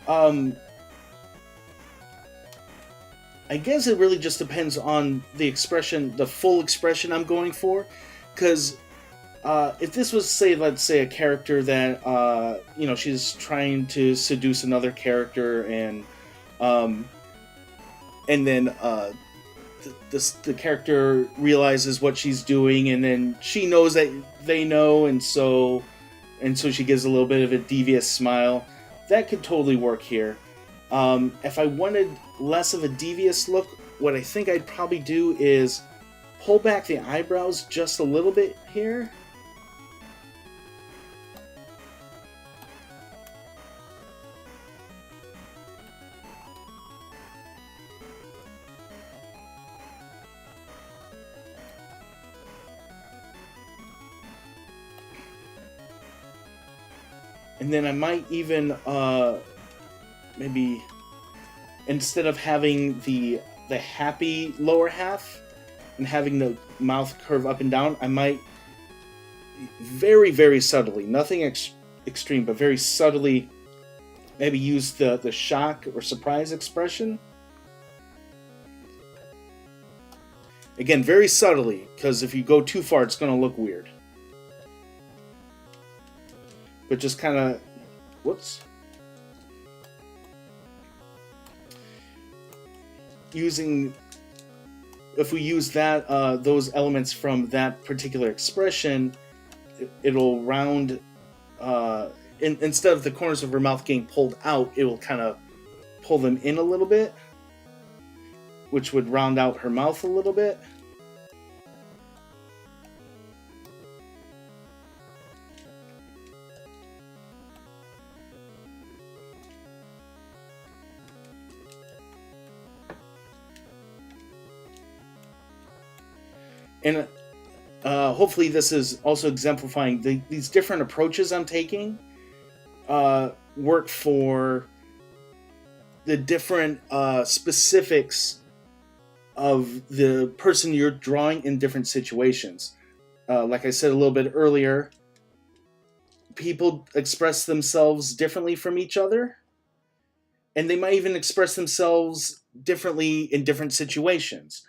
Speaker 1: I guess it really just depends on the expression, the full expression I'm going for, because if this was, say, let's say a character that, she's trying to seduce another character, and then the character realizes what she's doing, and then she knows that they know, and so she gives a little bit of a devious smile. That could totally work here. If I wanted less of a devious look, what I think I'd probably do is pull back the eyebrows just a little bit here. And then I might even, maybe, instead of having the happy lower half and having the mouth curve up and down, I might very, very subtly, nothing extreme, but very subtly, maybe use the shock or surprise expression. Again, very subtly, because if you go too far, it's going to look weird. But just kind of, whoops. If we use that, those elements from that particular expression, it'll round, instead of the corners of her mouth getting pulled out, it will kind of pull them in a little bit, which would round out her mouth a little bit. And hopefully this is also exemplifying these different approaches I'm taking work for the different specifics of the person you're drawing in different situations. Like I said a little bit earlier, people express themselves differently from each other, and they might even express themselves differently in different situations.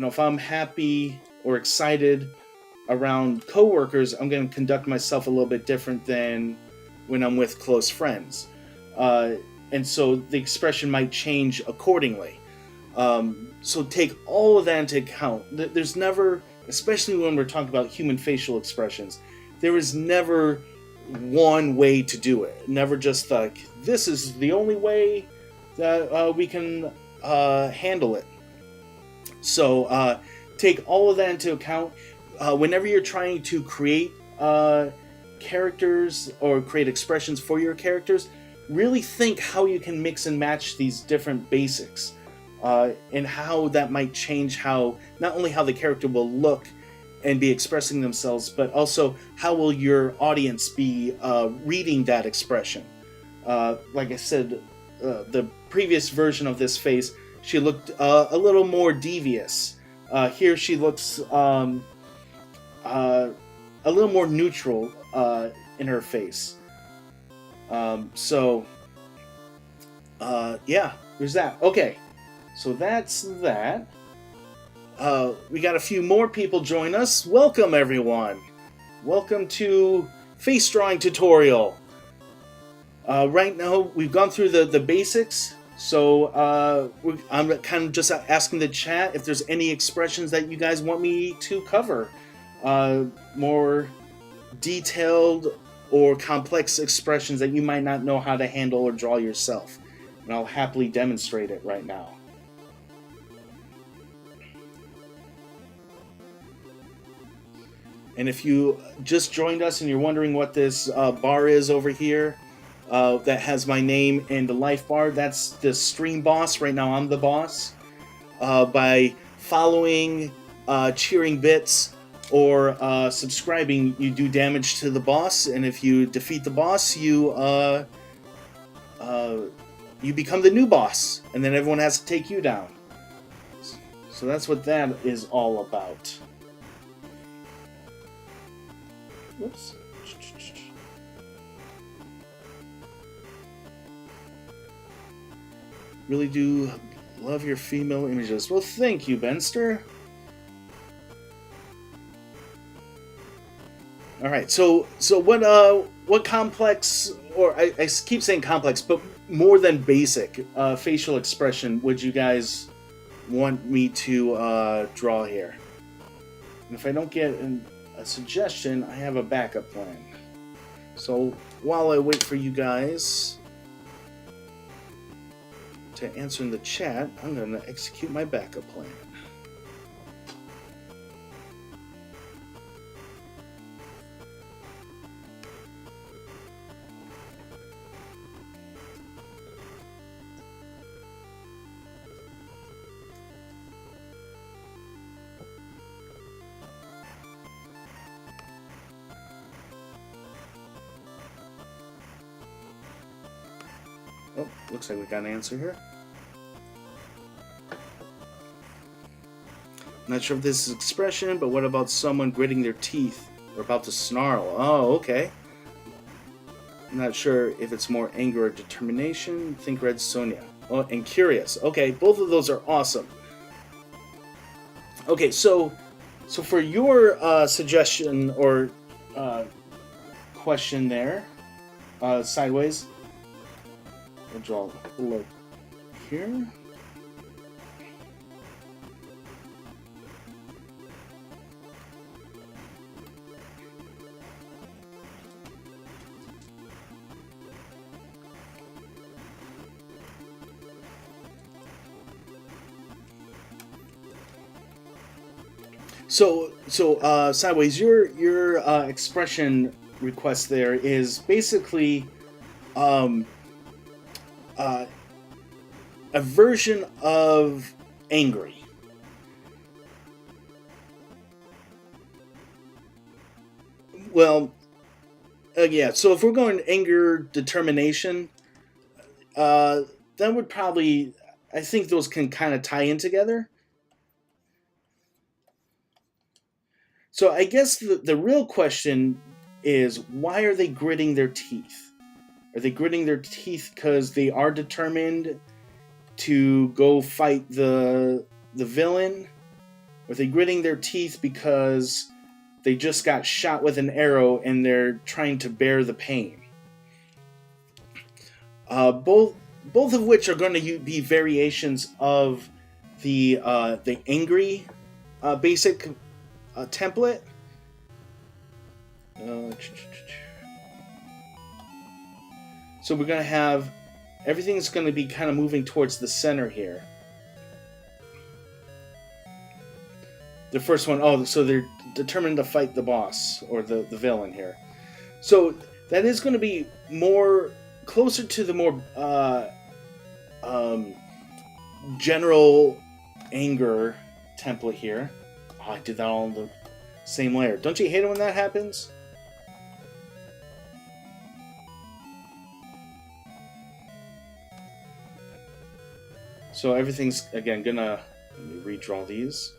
Speaker 1: If I'm happy or excited around coworkers, I'm going to conduct myself a little bit different than when I'm with close friends. And so the expression might change accordingly. So take all of that into account. There's never, especially when we're talking about human facial expressions, there is never one way to do it. Never just like, this is the only way that we can handle it. So take all of that into account. Whenever you're trying to create characters or create expressions for your characters, really think how you can mix and match these different basics, and how that might change how, not only how the character will look and be expressing themselves, but also how will your audience be reading that expression. Like I said, the previous version of this face, she looked a little more devious. Here she looks a little more neutral in her face. Yeah, there's that. Okay, so that's that. We got a few more people join us. Welcome, everyone. Welcome to Face Drawing Tutorial. Right now, we've gone through the basics. So I'm kind of just asking the chat if there's any expressions that you guys want me to cover. More detailed or complex expressions that you might not know how to handle or draw yourself. And I'll happily demonstrate it right now. And if you just joined us and you're wondering what this bar is over here, that has my name and the life bar, that's the stream boss. Right now I'm the boss. By following, cheering bits, or subscribing, you do damage to the boss, and if you defeat the boss, you become the new boss, and then everyone has to take you down. So that's what that is all about. Whoops. Really do love your female images. Well, thank you, Benster. All right, so what complex, or I keep saying complex, but more than basic facial expression would you guys want me to draw here? And if I don't get a suggestion, I have a backup plan. So while I wait for you guys to answer in the chat, I'm going to execute my backup plan. Oh, looks like we got an answer here. Not sure if this is expression, but what about someone gritting their teeth or about to snarl? Oh, okay. I'm not sure if it's more anger or determination. Think Red Sonia. Oh, and curious. Okay, both of those are awesome. Okay, so for your suggestion or question there, sideways, I'll draw a look here. So sideways, your expression request there is basically a version of angry. Well, yeah. So if we're going anger, determination, that would probably, I think those can kind of tie in together. So I guess the real question is, why are they gritting their teeth? Are they gritting their teeth because they are determined to go fight the villain? Or are they gritting their teeth because they just got shot with an arrow and they're trying to bear the pain? Both of which are going to be variations of the angry basic template. So we're gonna have everything's gonna be kind of moving towards the center here. The first one, oh, so they're determined to fight the boss or the villain here. So that is going to be more closer to the more general anger template here. Oh, I did that all in the same layer. Don't you hate it when that happens? So everything's, again, gonna... Let me redraw these.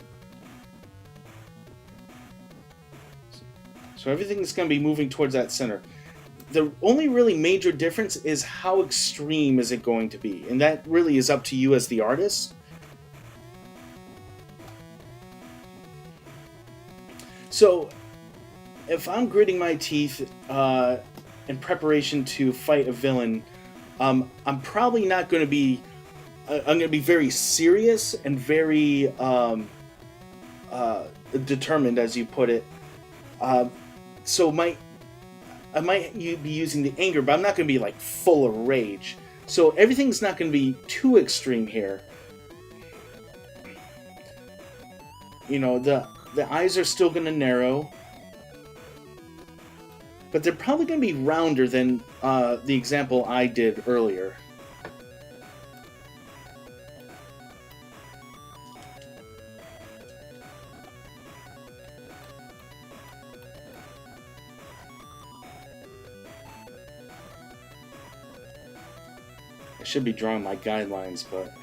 Speaker 1: So everything's going to be moving towards that center. The only really major difference is how extreme is it going to be. And that really is up to you as the artist. So if I'm gritting my teeth in preparation to fight a villain, I'm probably not going to be... I'm going to be very serious and very determined, as you put it. So I might be using the anger, but I'm not going to be like full of rage. So everything's not going to be too extreme here. You know, the eyes are still going to narrow, but they're probably going to be rounder than the example I did earlier. I should be drawing my guidelines, but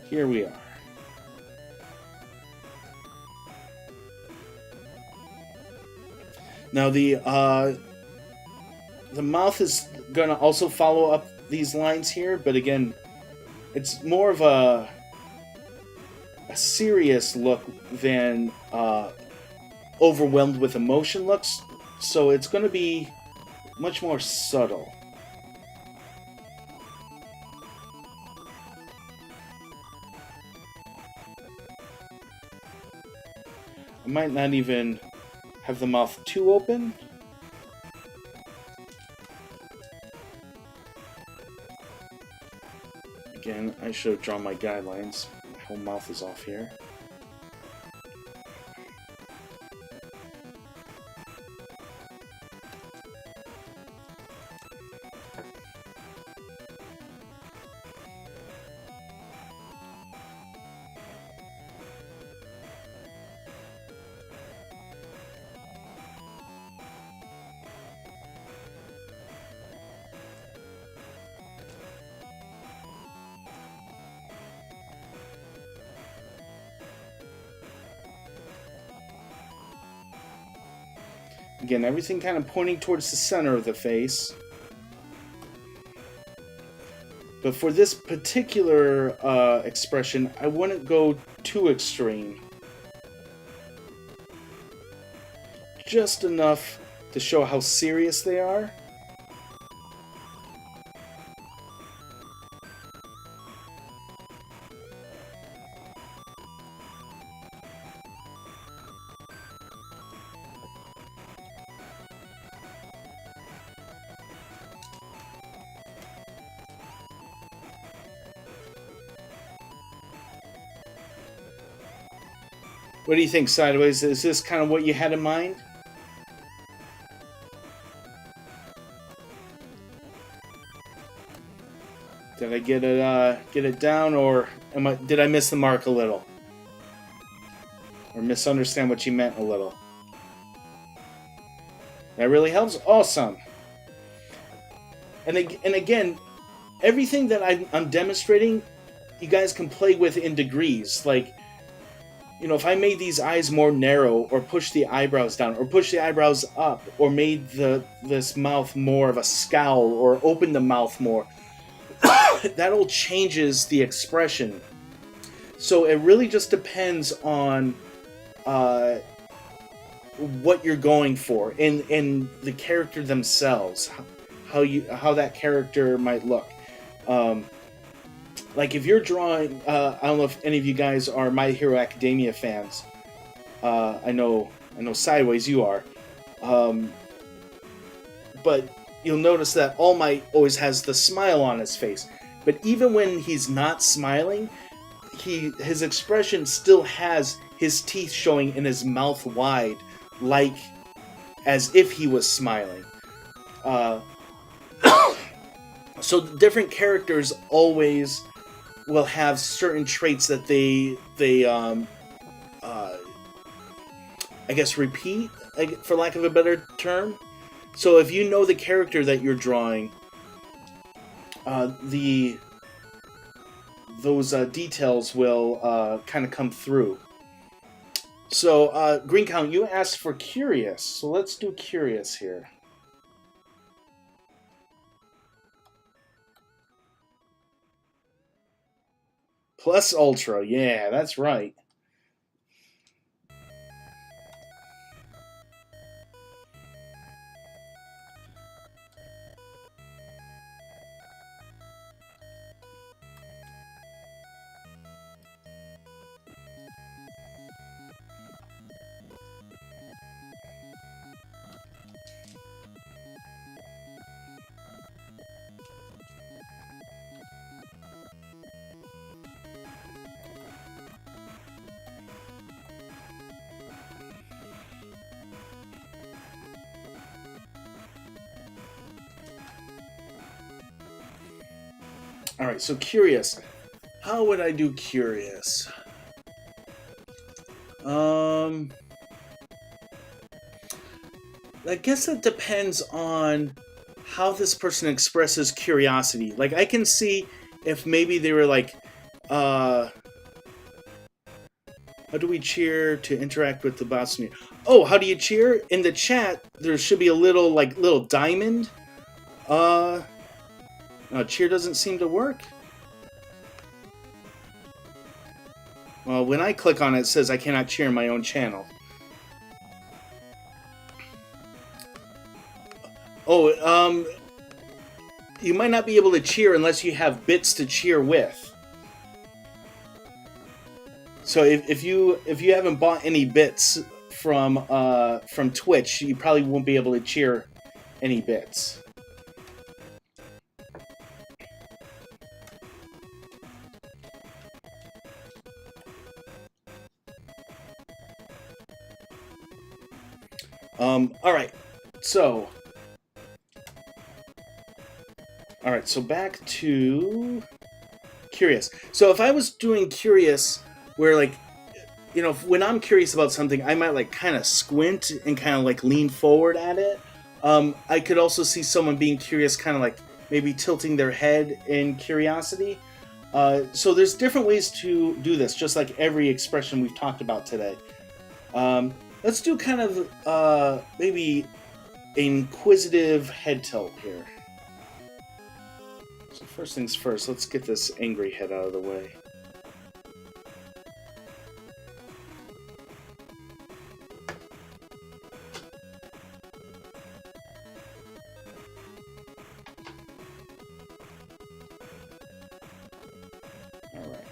Speaker 1: here we are. Now the mouth is gonna also follow up these lines here, but again, it's more of a serious look than overwhelmed with emotion looks. So it's gonna be much more subtle. I might not even have the mouth too open. Again, I should have drawn my guidelines. My whole mouth is off here. Again, everything kind of pointing towards the center of the face. But for this particular expression, I wouldn't go too extreme. Just enough to show how serious they are. What do you think, Sideways? Is this kind of what you had in mind? Did I get it down, or did I miss the mark a little? Or misunderstand what you meant a little? That really helps? Awesome! And again, everything that I'm demonstrating, you guys can play with in degrees. Like, you know, if I made these eyes more narrow, or push the eyebrows down, or push the eyebrows up, or made this mouth more of a scowl, or open the mouth more, that all changes the expression. So it really just depends on what you're going for in the character themselves, how that character might look. like if you're drawing, I don't know if any of you guys are My Hero Academia fans. I know Sideways you are, um, but you'll notice that All Might always has the smile on his face. But even when he's not smiling, his expression still has his teeth showing in his mouth wide, like as if he was smiling. Uh, so different characters always will have certain traits that they I guess repeat, for lack of a better term. So if you know the character that you're drawing, the those details will kind of come through. So Green Count, you asked for Curious, so let's do Curious here. Plus Ultra, yeah, that's right. All right, so Curious. How would I do Curious? I guess it depends on how this person expresses curiosity. Like, I can see if maybe they were like, how do we cheer to interact with the bots? Oh, how do you cheer? In the chat, there should be a little diamond. Cheer doesn't seem to work. Well, when I click on it, it says I cannot cheer in my own channel. Oh, you might not be able to cheer unless you have bits to cheer with. So if you haven't bought any bits from Twitch, you probably won't be able to cheer any bits. All right. So back to Curious. So if I was doing Curious, where like, you know, when I'm curious about something, I might like kind of squint and kind of like lean forward at it. I could also see someone being curious, kind of like maybe tilting their head in curiosity. So there's different ways to do this, just like every expression we've talked about today. Let's do kind of maybe inquisitive head tilt here. So first things first, let's get this angry head out of the way. Alright.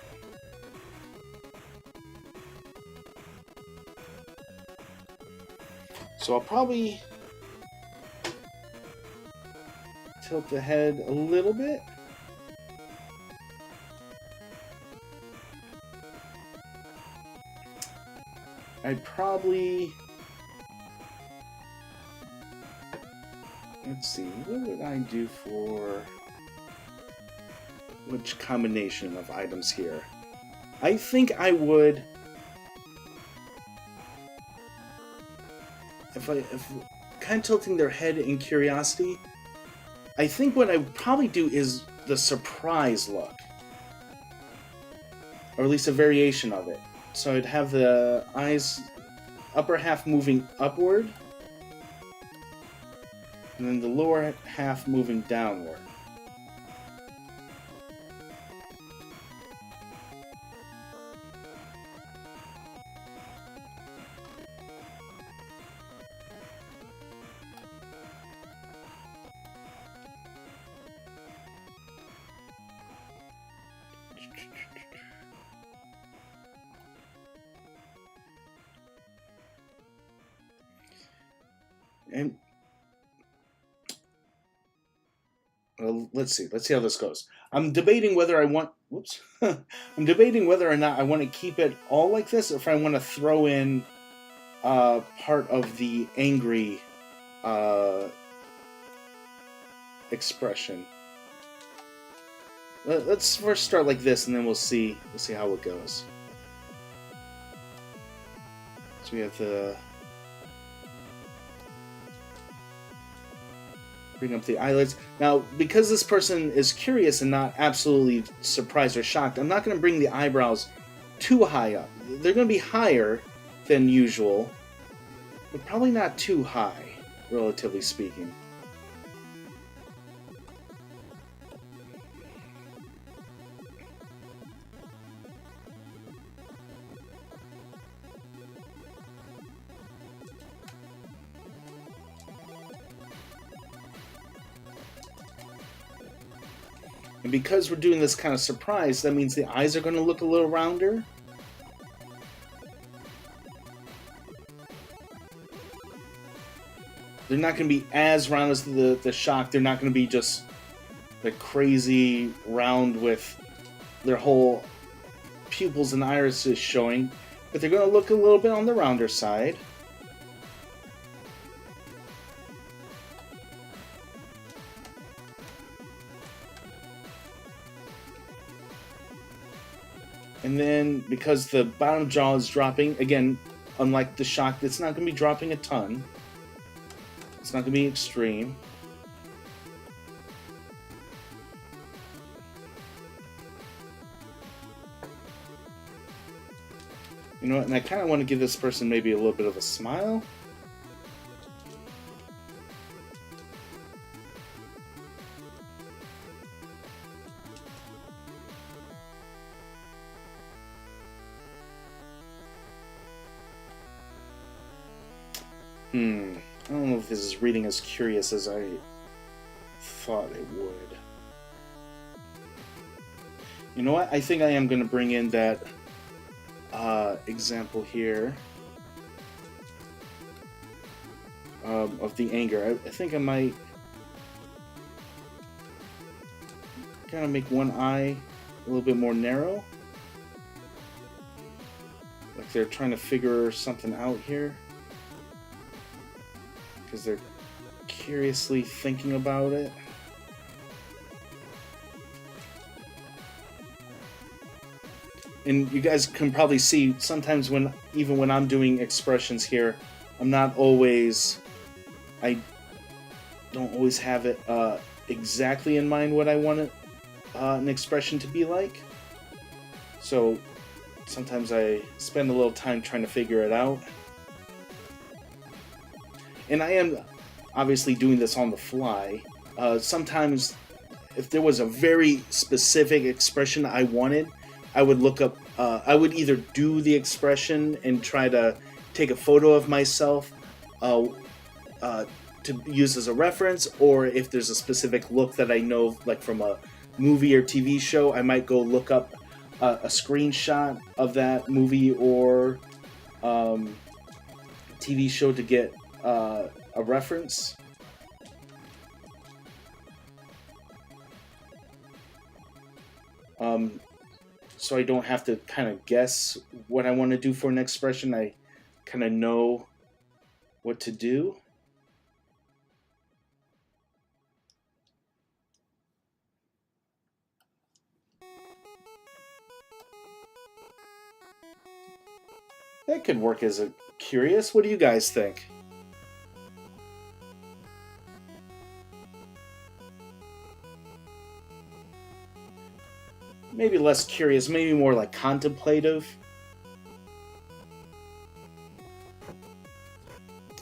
Speaker 1: So I'll probably tilt the head a little bit. I'd probably... Let's see, what would I do for... Which combination of items here? I think I would... If kind of tilting their head in curiosity, I think what I would probably do is the surprise look. Or at least a variation of it. So I'd have the eyes, upper half moving upward, and then the lower half moving downward. And let's see how this goes. I'm debating whether I want. Whoops. I'm debating whether or not I want to keep it all like this, or if I want to throw in part of the angry expression. Let's first start like this, and then we'll see how it goes. So we have the bring up the eyelids. Now, because this person is curious and not absolutely surprised or shocked, I'm not going to bring the eyebrows too high up. They're going to be higher than usual, but probably not too high, relatively speaking. And because we're doing this kind of surprise, that means the eyes are going to look a little rounder. They're not going to be as round as the shock. They're not going to be just the crazy round with their whole pupils and irises showing. But they're going to look a little bit on the rounder side. And then, because the bottom jaw is dropping, again, unlike the shock, it's not going to be dropping a ton. It's not going to be extreme. You know what, and I kind of want to give this person maybe a little bit of a smile. I don't know if this is reading as curious as I thought it would. You know what? I think I am going to bring in that example here of the anger. I think I might kind of make one eye a little bit more narrow. Like they're trying to figure something out here. Because they're curiously thinking about it. And you guys can probably see sometimes even when I'm doing expressions here, I don't always have it exactly in mind what I want an expression to be like. So sometimes I spend a little time trying to figure it out. And I am obviously doing this on the fly. Sometimes, if there was a very specific expression I wanted, I would look up, I would either do the expression and try to take a photo of myself to use as a reference, or if there's a specific look that I know, like from a movie or TV show, I might go look up a screenshot of that movie or TV show to get a reference. So I don't have to kind of guess what I want to do for an expression. I kind of know what to do. That could work as a curious. What do you guys think? Maybe less curious, maybe more like contemplative.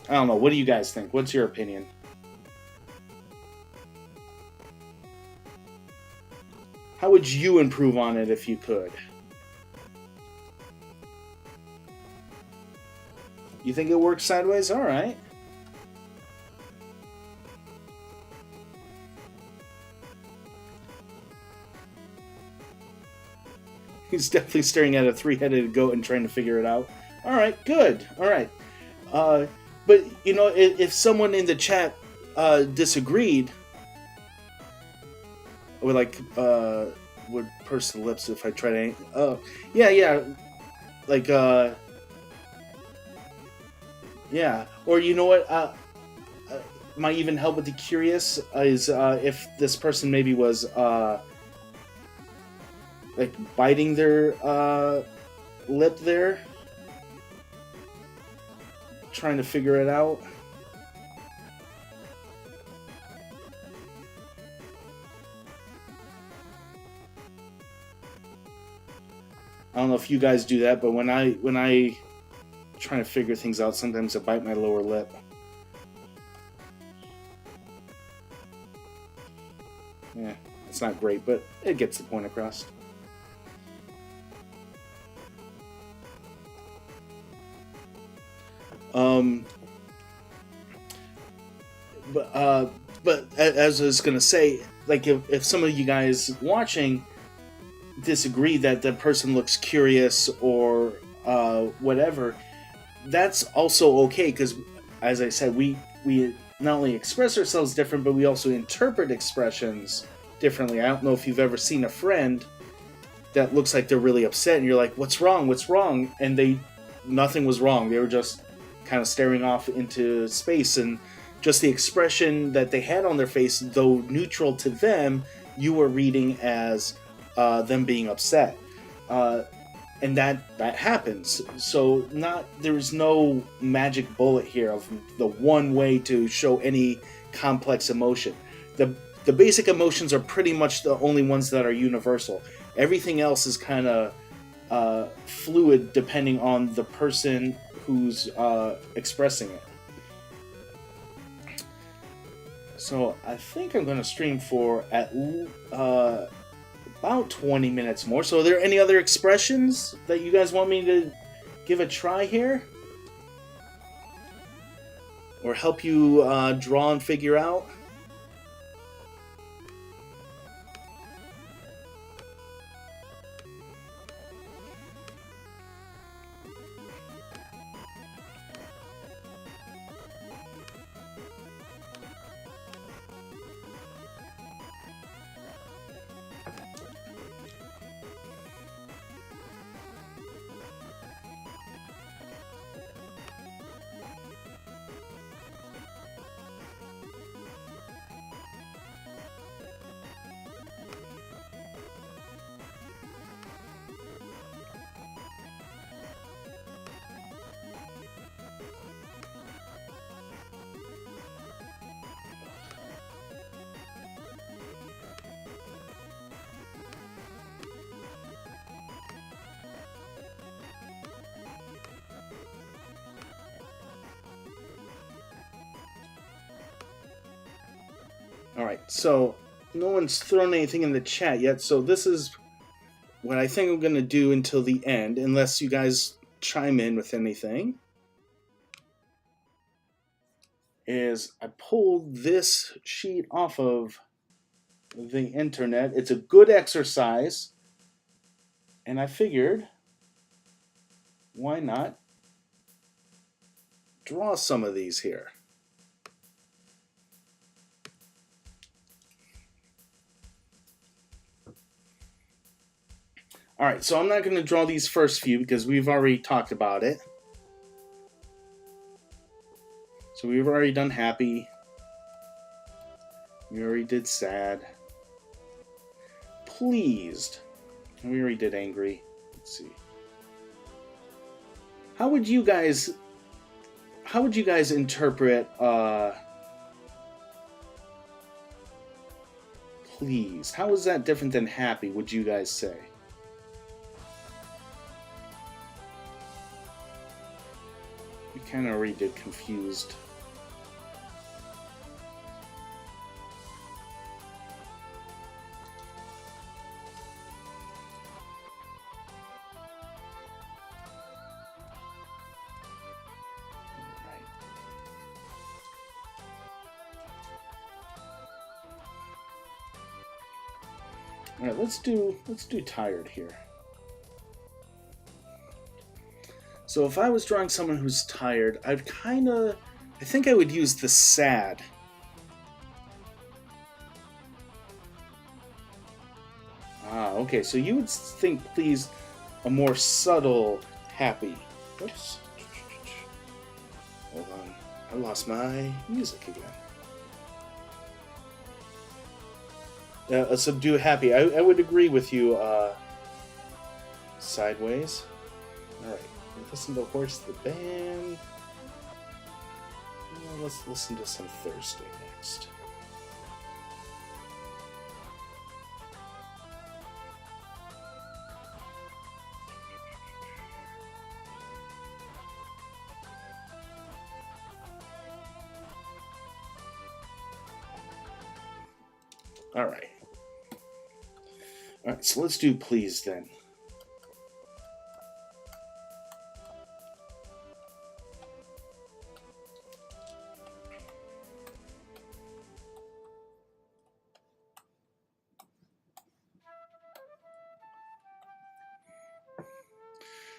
Speaker 1: I don't know. What do you guys think? What's your opinion? How would you improve on it if you could? You think it works sideways? All right. He's definitely staring at a three-headed goat and trying to figure it out. All right, good. All right. But, you know, if someone in the chat disagreed, or like would purse the lips if I try to... yeah. Like, yeah. Or you know what? Might even help with the curious is if this person maybe was like biting their lip there, trying to figure it out. I don't know if you guys do that, but when I try to figure things out, sometimes I bite my lower lip. Yeah, it's not great, but it gets the point across. But as I was gonna say, like if some of you guys watching disagree that the person looks curious or whatever, that's also okay, because as I said, we not only express ourselves different, but we also interpret expressions differently. I don't know if you've ever seen a friend that looks like they're really upset and you're like, what's wrong? And nothing was wrong. They were just kind of staring off into space, and just the expression that they had on their face, though neutral to them, you were reading as them being upset. And that happens. So there's no magic bullet here of the one way to show any complex emotion. The basic emotions are pretty much the only ones that are universal. Everything else is kind of fluid depending on the person who's expressing it. So I think I'm going to stream for at about 20 minutes more. So are there any other expressions that you guys want me to give a try here? Or help you draw and figure out? Alright, so no one's thrown anything in the chat yet, so this is what I think I'm going to do until the end, unless you guys chime in with anything, is I pulled this sheet off of the internet. It's a good exercise, and I figured, why not draw some of these here? Alright, so I'm not going to draw these first few because we've already talked about it. So we've already done happy. We already did sad. Pleased. And we already did angry. Let's see. How would you guys interpret pleased? How is that different than happy, would you guys say? We kind of already did confused. All right, let's do tired here. So if I was drawing someone who's tired, I think I would use the sad. Ah, okay, so you would think please a more subtle happy. Oops. Hold on. I lost my music again. A subdued happy. I would agree with you, Sideways. Alright. Listen to Horse the Band. Well, let's listen to some Thursday next. Alright. Alright, so let's do Please then.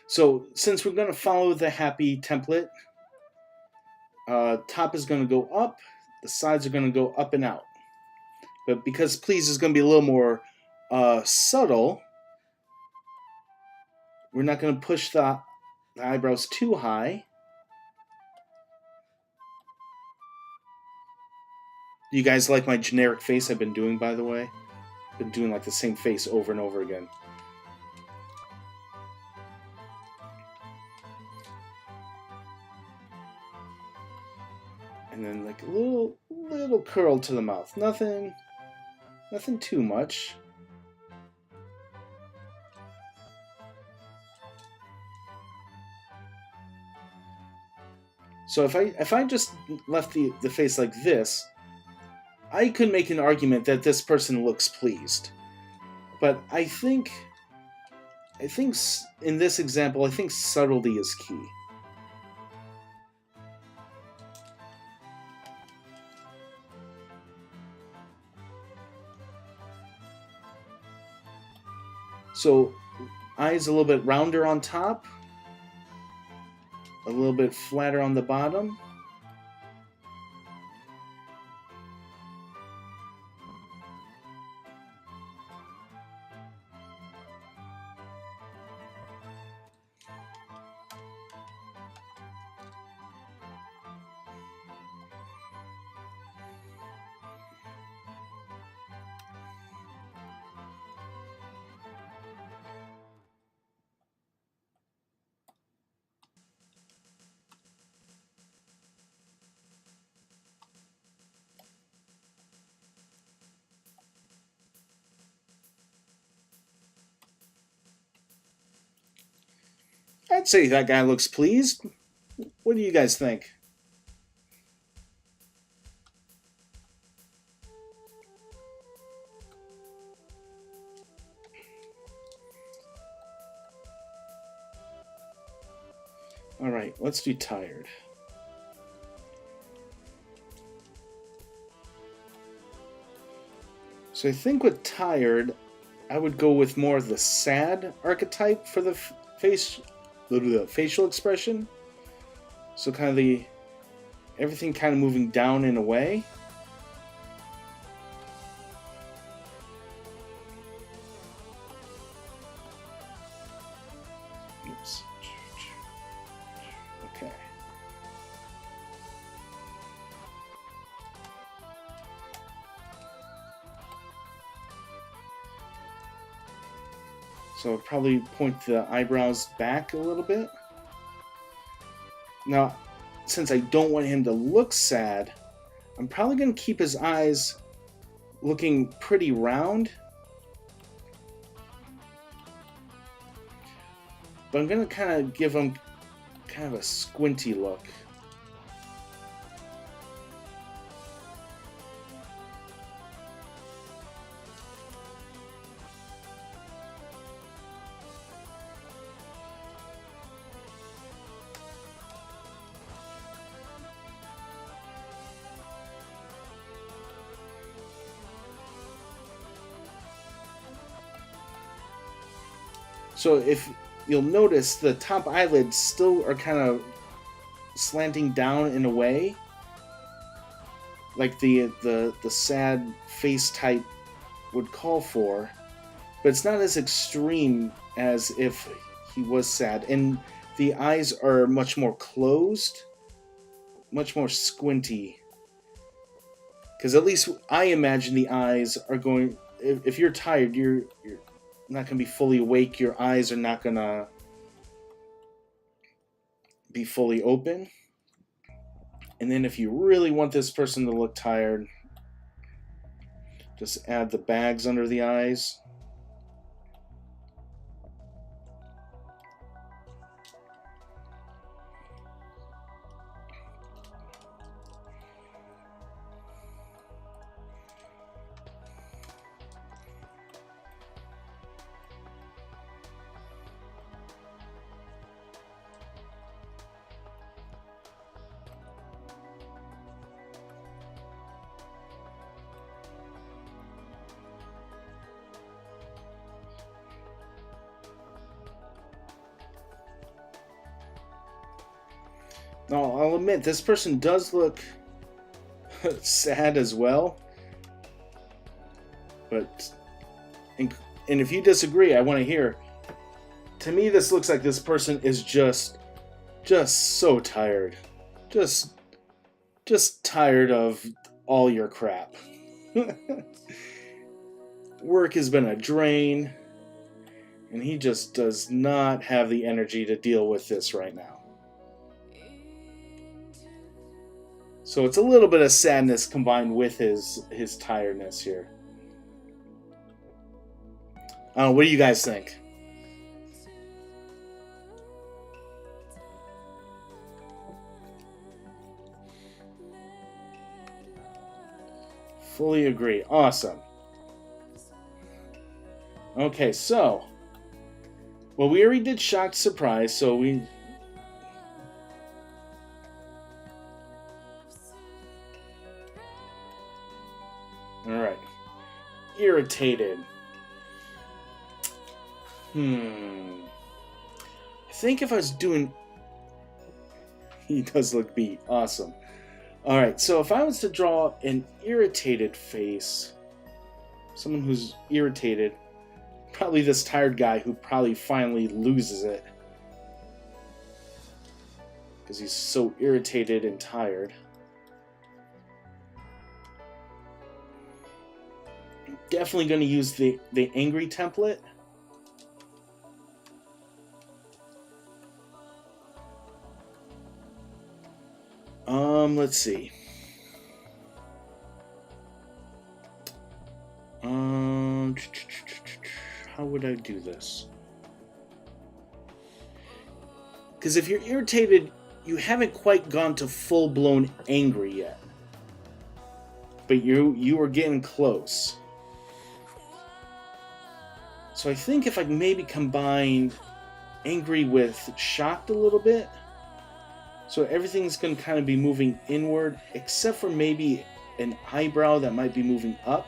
Speaker 1: So since we're going to follow the happy template, top is going to go up, the sides are going to go up and out. But because Please is going to be a little more subtle, we're not going to push the eyebrows too high. Do you guys like my generic face I've been doing, by the way? I've been doing like the same face over and over again. And then like a little curl to the mouth. Nothing too much. So if I just left the face like this, I could make an argument that this person looks pleased. But I think in this example, I think subtlety is key. So, eyes a little bit rounder on top, a little bit flatter on the bottom. I'd say that guy looks pleased. What do you guys think? Alright, let's do tired. So I think with tired, I would go with more of the sad archetype for the facial expression. So kind of everything kind of moving down and away. Oops. Okay. So I'll probably point the eyebrows back a little bit. Now, since I don't want him to look sad, I'm probably going to keep his eyes looking pretty round. But I'm going to kind of give him kind of a squinty look. So if you'll notice the top eyelids still are kind of slanting down in a way, like the sad face type would call for, but it's not as extreme as if he was sad. And the eyes are much more closed, much more squinty. Because at least I imagine the eyes are going. If you're tired, you're not going to be fully awake. Your eyes are not going to be fully open. And then if you really want this person to look tired, just add the bags under the eyes. Now, I'll admit, this person does look sad as well. But, and if you disagree, I want to hear. To me, this looks like this person is just so tired. Just tired of all your crap. Work has been a drain, and he just does not have the energy to deal with this right now. So it's a little bit of sadness combined with his tiredness here. What do you guys think? Fully agree. Awesome. Okay, so, well, we already did shocked surprise, so we... Alright. Irritated. I think if I was doing... He does look beat. Awesome. Alright, so if I was to draw an irritated face, someone who's irritated, probably this tired guy who probably finally loses it because he's so irritated and tired. I'm definitely going to use the angry template. Let's see. How would I do this? Because if you're irritated, you haven't quite gone to full-blown angry yet. But you are getting close. So I think if I maybe combine angry with shocked a little bit, so everything's going to kind of be moving inward, except for maybe an eyebrow that might be moving up.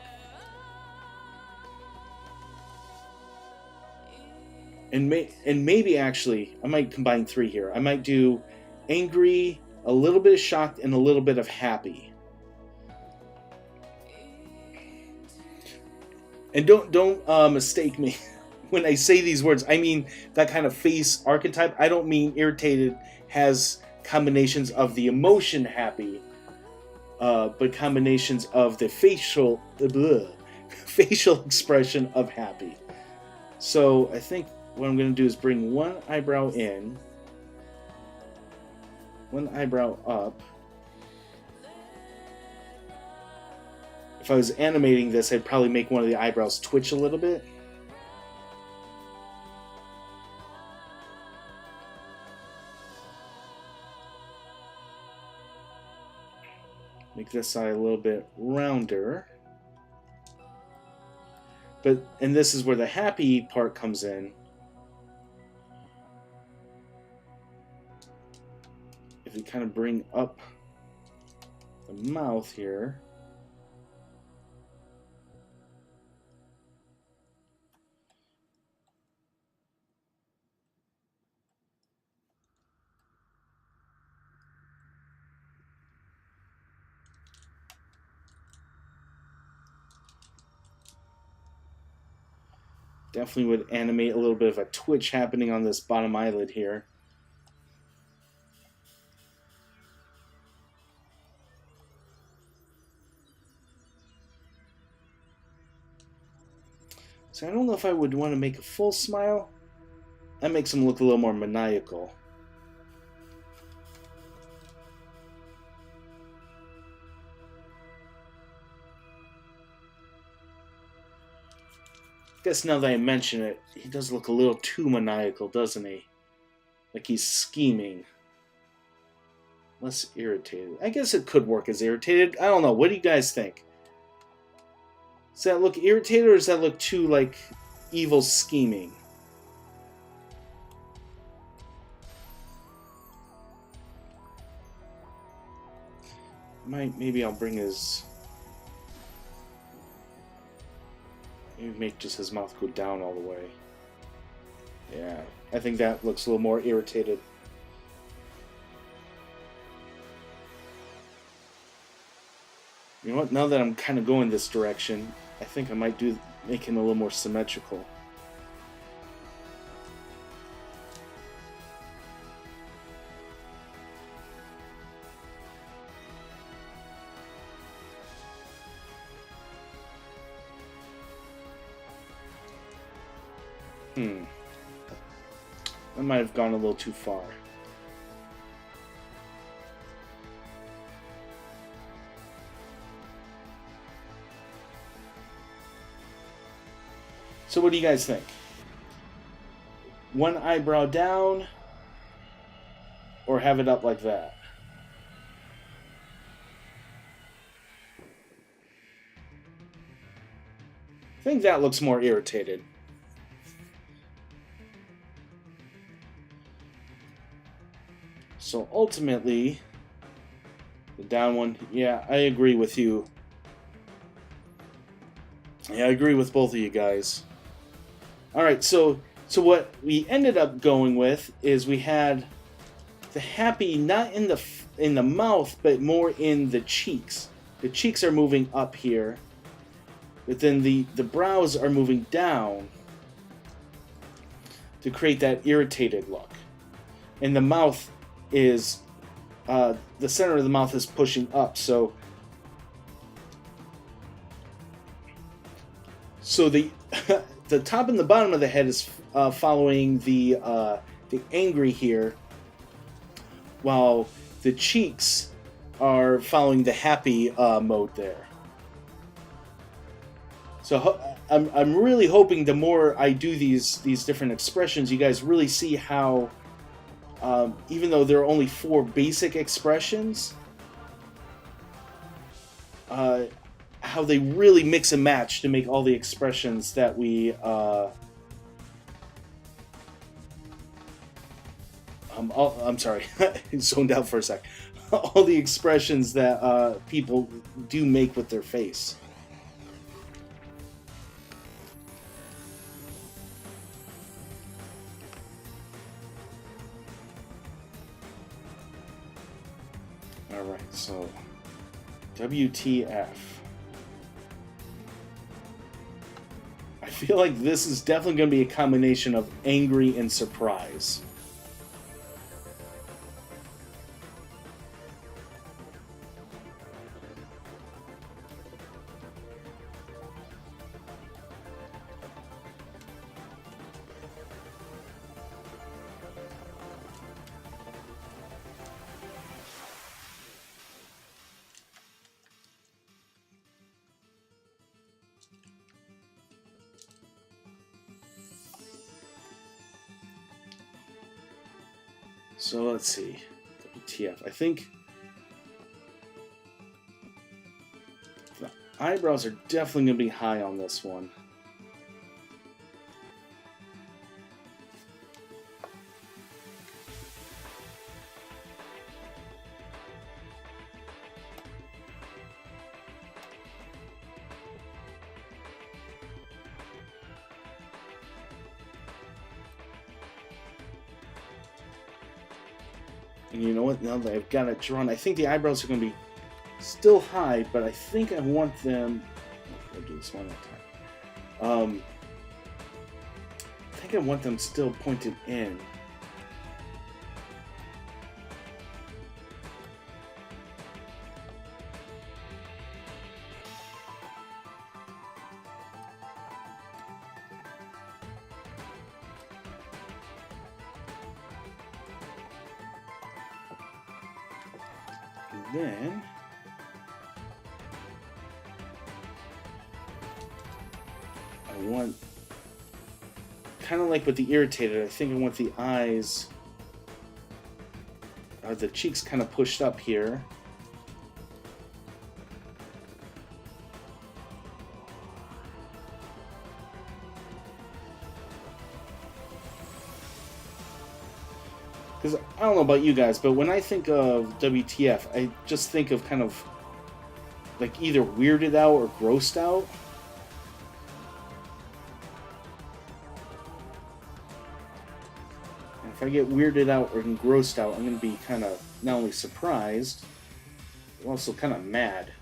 Speaker 1: And maybe actually, I might combine three here. I might do angry, a little bit of shocked, and a little bit of happy. And don't mistake me when I say these words. I mean that kind of face archetype. I don't mean irritated has combinations of the emotion happy, but combinations of the facial expression of happy. So I think what I'm going to do is bring one eyebrow in, one eyebrow up. If I was animating this, I'd probably make one of the eyebrows twitch a little bit. Make this side a little bit rounder. And this is where the happy part comes in. If we kind of bring up the mouth here. Definitely would animate a little bit of a twitch happening on this bottom eyelid here. So I don't know if I would want to make a full smile. That makes him look a little more maniacal. I guess now that I mention it, he does look a little too maniacal, doesn't he? Like he's scheming. Less irritated. I guess it could work as irritated. I don't know. What do you guys think? Does that look irritated or does that look too, like, evil scheming? Maybe I'll bring his... Maybe make just his mouth go down all the way. Yeah, I think that looks a little more irritated. You know what? Now that I'm kind of going this direction, I think I might make him a little more symmetrical. I might have gone a little too far. So what do you guys think? One eyebrow down, or have it up like that? I think that looks more irritated. So ultimately, the down one, yeah, I agree with you. Yeah, I agree with both of you guys. Alright, so what we ended up going with is we had the happy not in the mouth, but more in the cheeks. The cheeks are moving up here, but then the brows are moving down to create that irritated look. And the mouth is, the center of the mouth is pushing up, so the the top and the bottom of the head is following the angry here, while the cheeks are following the happy mode there. So I'm really hoping the more I do these different expressions, you guys really see how, even though there are only 4 basic expressions, how they really mix and match to make all the expressions that we I'm sorry, zoned out for a sec. All the expressions that people do make with their face. Alright, so WTF. I feel like this is definitely going to be a combination of angry and surprise. So let's see. WTF. I think the eyebrows are definitely going to be high on this one. And you know what? Now that I've got it drawn, I think the eyebrows are going to be still high, but I think I want them... I'll do this one at a time. think I want them still pointed in. And then I want, kind of like with the irritated, I think I want the eyes, the cheeks kind of pushed up here. Because I don't know about you guys, but when I think of WTF, I just think of kind of like either weirded out or grossed out. And if I get weirded out or grossed out, I'm going to be kind of not only surprised, but also kind of mad.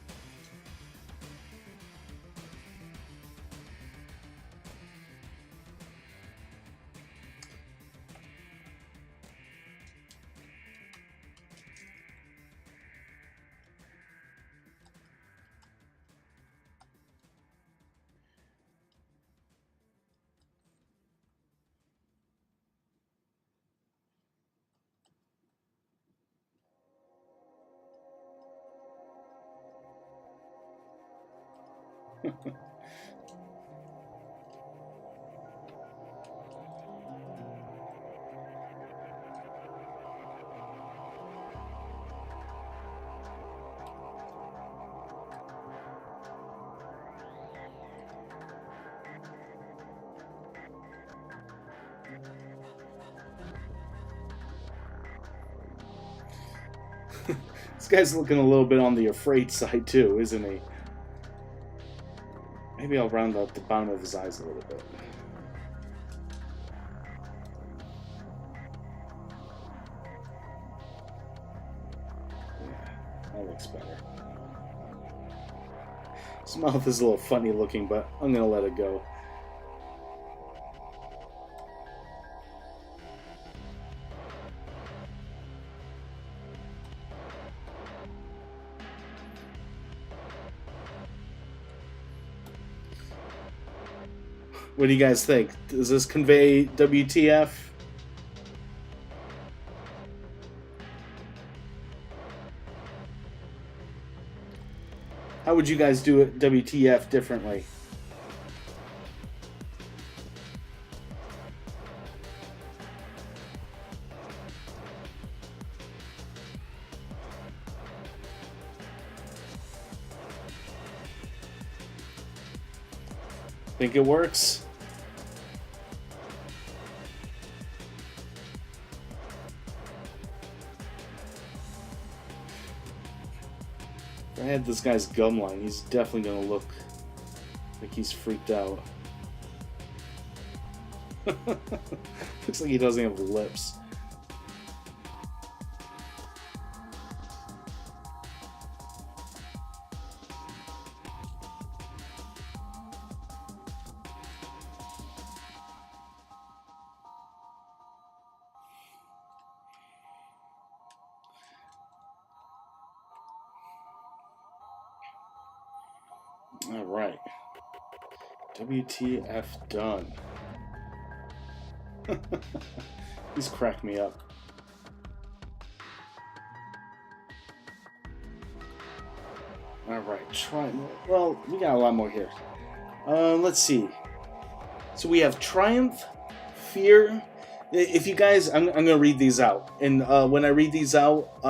Speaker 1: This guy's looking a little bit on the afraid side too, isn't he? Maybe I'll round out the bottom of his eyes a little bit. Yeah, that looks better. His mouth is a little funny looking, but I'm gonna let it go. What do you guys think? Does this convey WTF? How would you guys do it WTF differently? Think it works? If I had this guy's gum line, he's definitely gonna look like he's freaked out. Looks like he doesn't have lips. All right. WTF done. He's cracked me up. All right, try. Well, we got a lot more here. Let's see. So we have Triumph, Fear. If you guys, I'm gonna read these out, and when I read these out,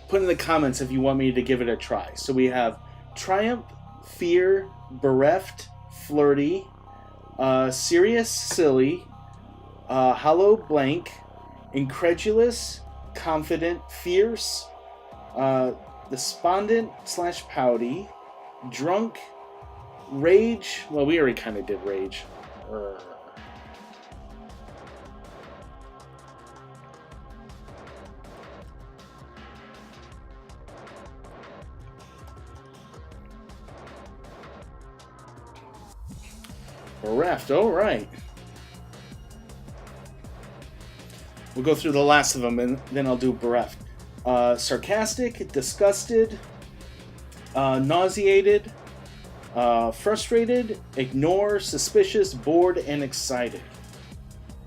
Speaker 1: put in the comments if you want me to give it a try. So we have Triumph, Fear, Bereft, Flirty, Serious, Silly, Hollow, Blank, Incredulous, Confident, Fierce, Despondent / Pouty, Drunk, Rage. Well, we already kind of did Rage. Bereft, alright. We'll go through the last of them, and then I'll do bereft. Sarcastic, disgusted, nauseated, frustrated, ignore, suspicious, bored, and excited.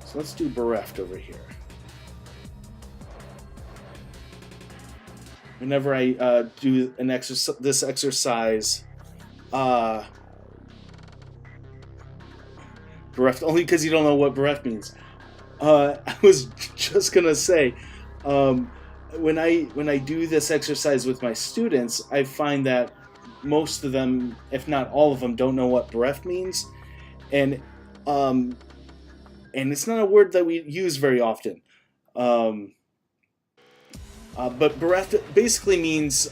Speaker 1: So let's do bereft over here. Whenever I do this exercise, bereft, only because you don't know what bereft means. I was just gonna say, when I do this exercise with my students, I find that most of them, if not all of them, don't know what bereft means, and it's not a word that we use very often. But bereft basically means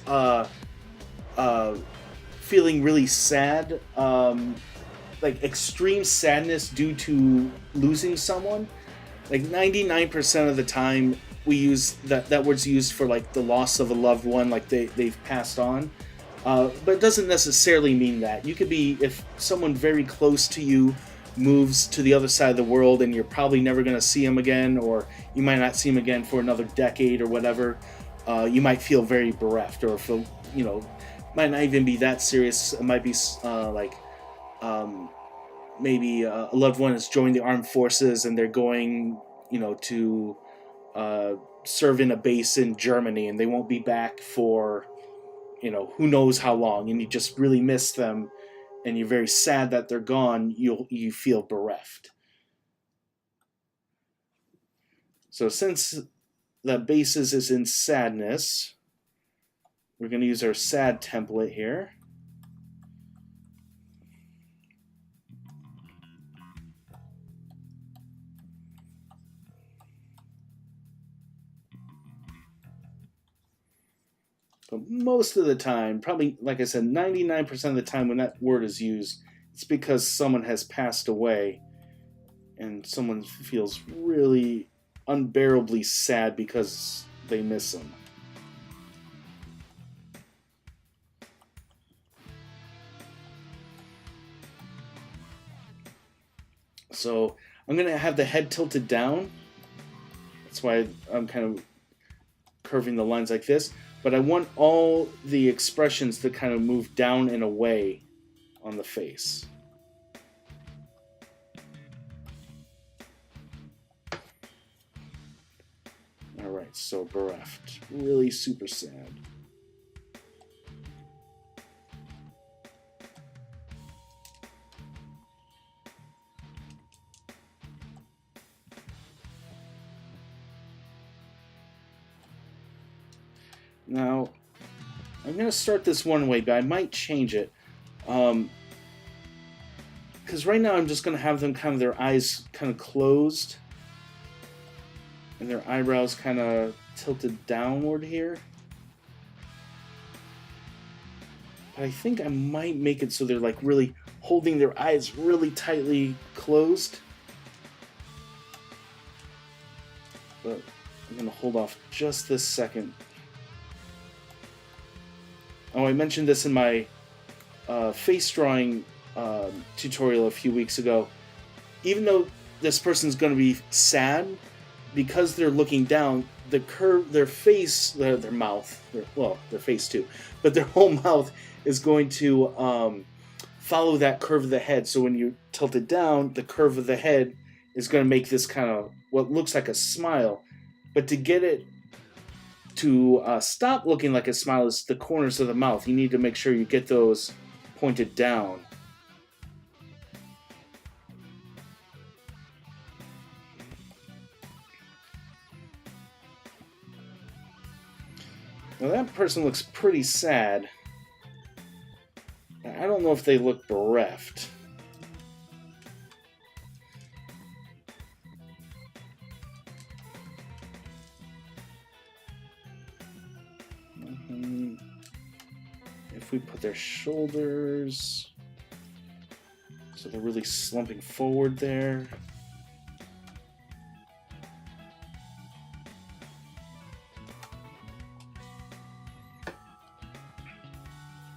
Speaker 1: feeling really sad, like extreme sadness due to losing someone. Like 99% of the time, we use that word's used for like the loss of a loved one, like they've passed on. But it doesn't necessarily mean that. You could be, if someone very close to you moves to the other side of the world and you're probably never going to see him again, or you might not see him again for another decade or whatever, you might feel very bereft, or feel, might not even be that serious. It might be maybe a loved one has joined the armed forces and they're going, to serve in a base in Germany, and they won't be back for, who knows how long, and you just really miss them, and you're very sad that they're gone. You feel bereft. So since the basis is in sadness, we're going to use our sad template here. But most of the time, probably, like I said, 99% of the time when that word is used, it's because someone has passed away and someone feels really unbearably sad because they miss them. So I'm going to have the head tilted down. That's why I'm kind of curving the lines like this. But I want all the expressions to kind of move down and away on the face. Alright, so bereft. Really super sad. Now, I'm going to start this one way, but I might change it. Because right now I'm just going to have them kind of their eyes kind of closed. And their eyebrows kind of tilted downward here. But I think I might make it so they're like really holding their eyes really tightly closed. But I'm going to hold off just this second. Oh, I mentioned this in my face drawing tutorial a few weeks ago. Even though this person's going to be sad, because they're looking down, their face, their mouth, their face too, but their whole mouth is going to follow that curve of the head. So when you tilt it down, the curve of the head is going to make this kind of what looks like a smile. But to get it to stop looking like a smile is the corners of the mouth. You need to make sure you get those pointed down. Now that person looks pretty sad. I don't know if they look bereft. If we put their shoulders so they're really slumping forward there.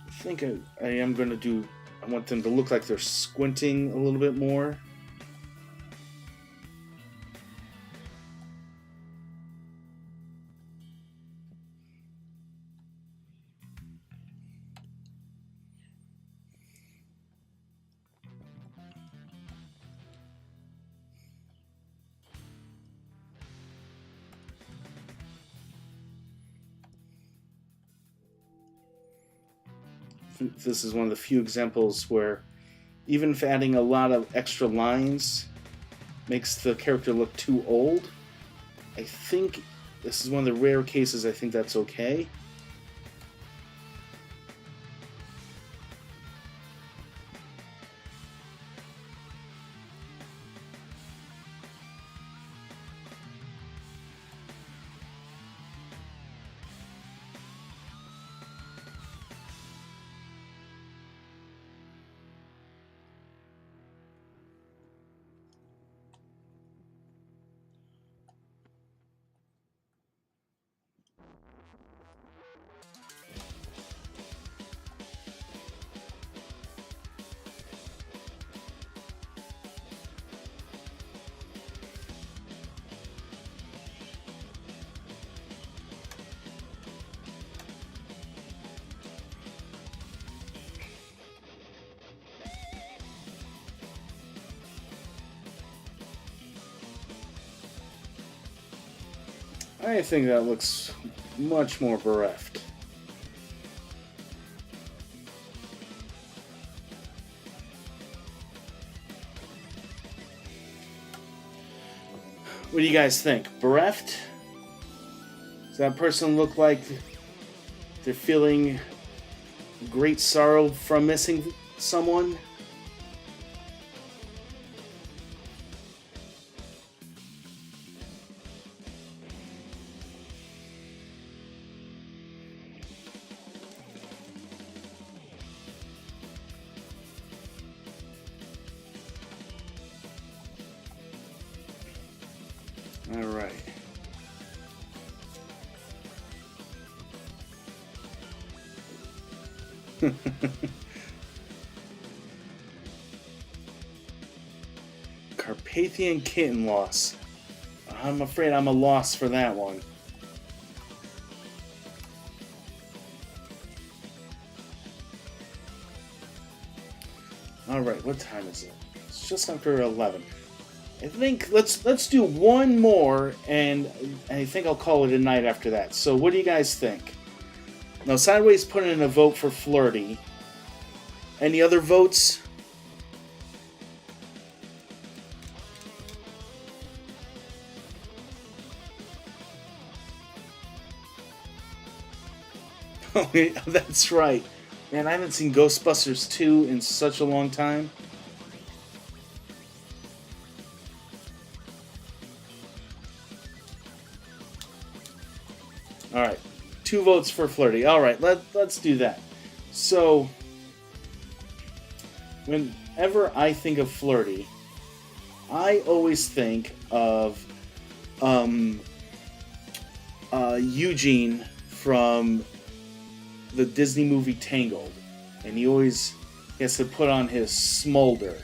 Speaker 1: I think I am going to do, I want them to look like they're squinting a little bit more. this is one of the few examples where even if adding a lot of extra lines makes the character look too old, I think this is one of the rare cases I think that's okay. I think that looks much more bereft. What do you guys think? Bereft? Does that person look like they're feeling great sorrow from missing someone? All right. Carpathian kitten loss. I'm afraid I'm a loss for that one. All right, what time is it? It's just after 11. I think let's do one more, and I think I'll call it a night after that. So what do you guys think? Now, Sideways put in a vote for Flirty. Any other votes? Oh, that's right. Man, I haven't seen Ghostbusters 2 in such a long time. Alright, 2 votes for Flirty. Alright, let's do that. So, whenever I think of Flirty, I always think of Eugene from the Disney movie Tangled. And he always has to put on his smolder.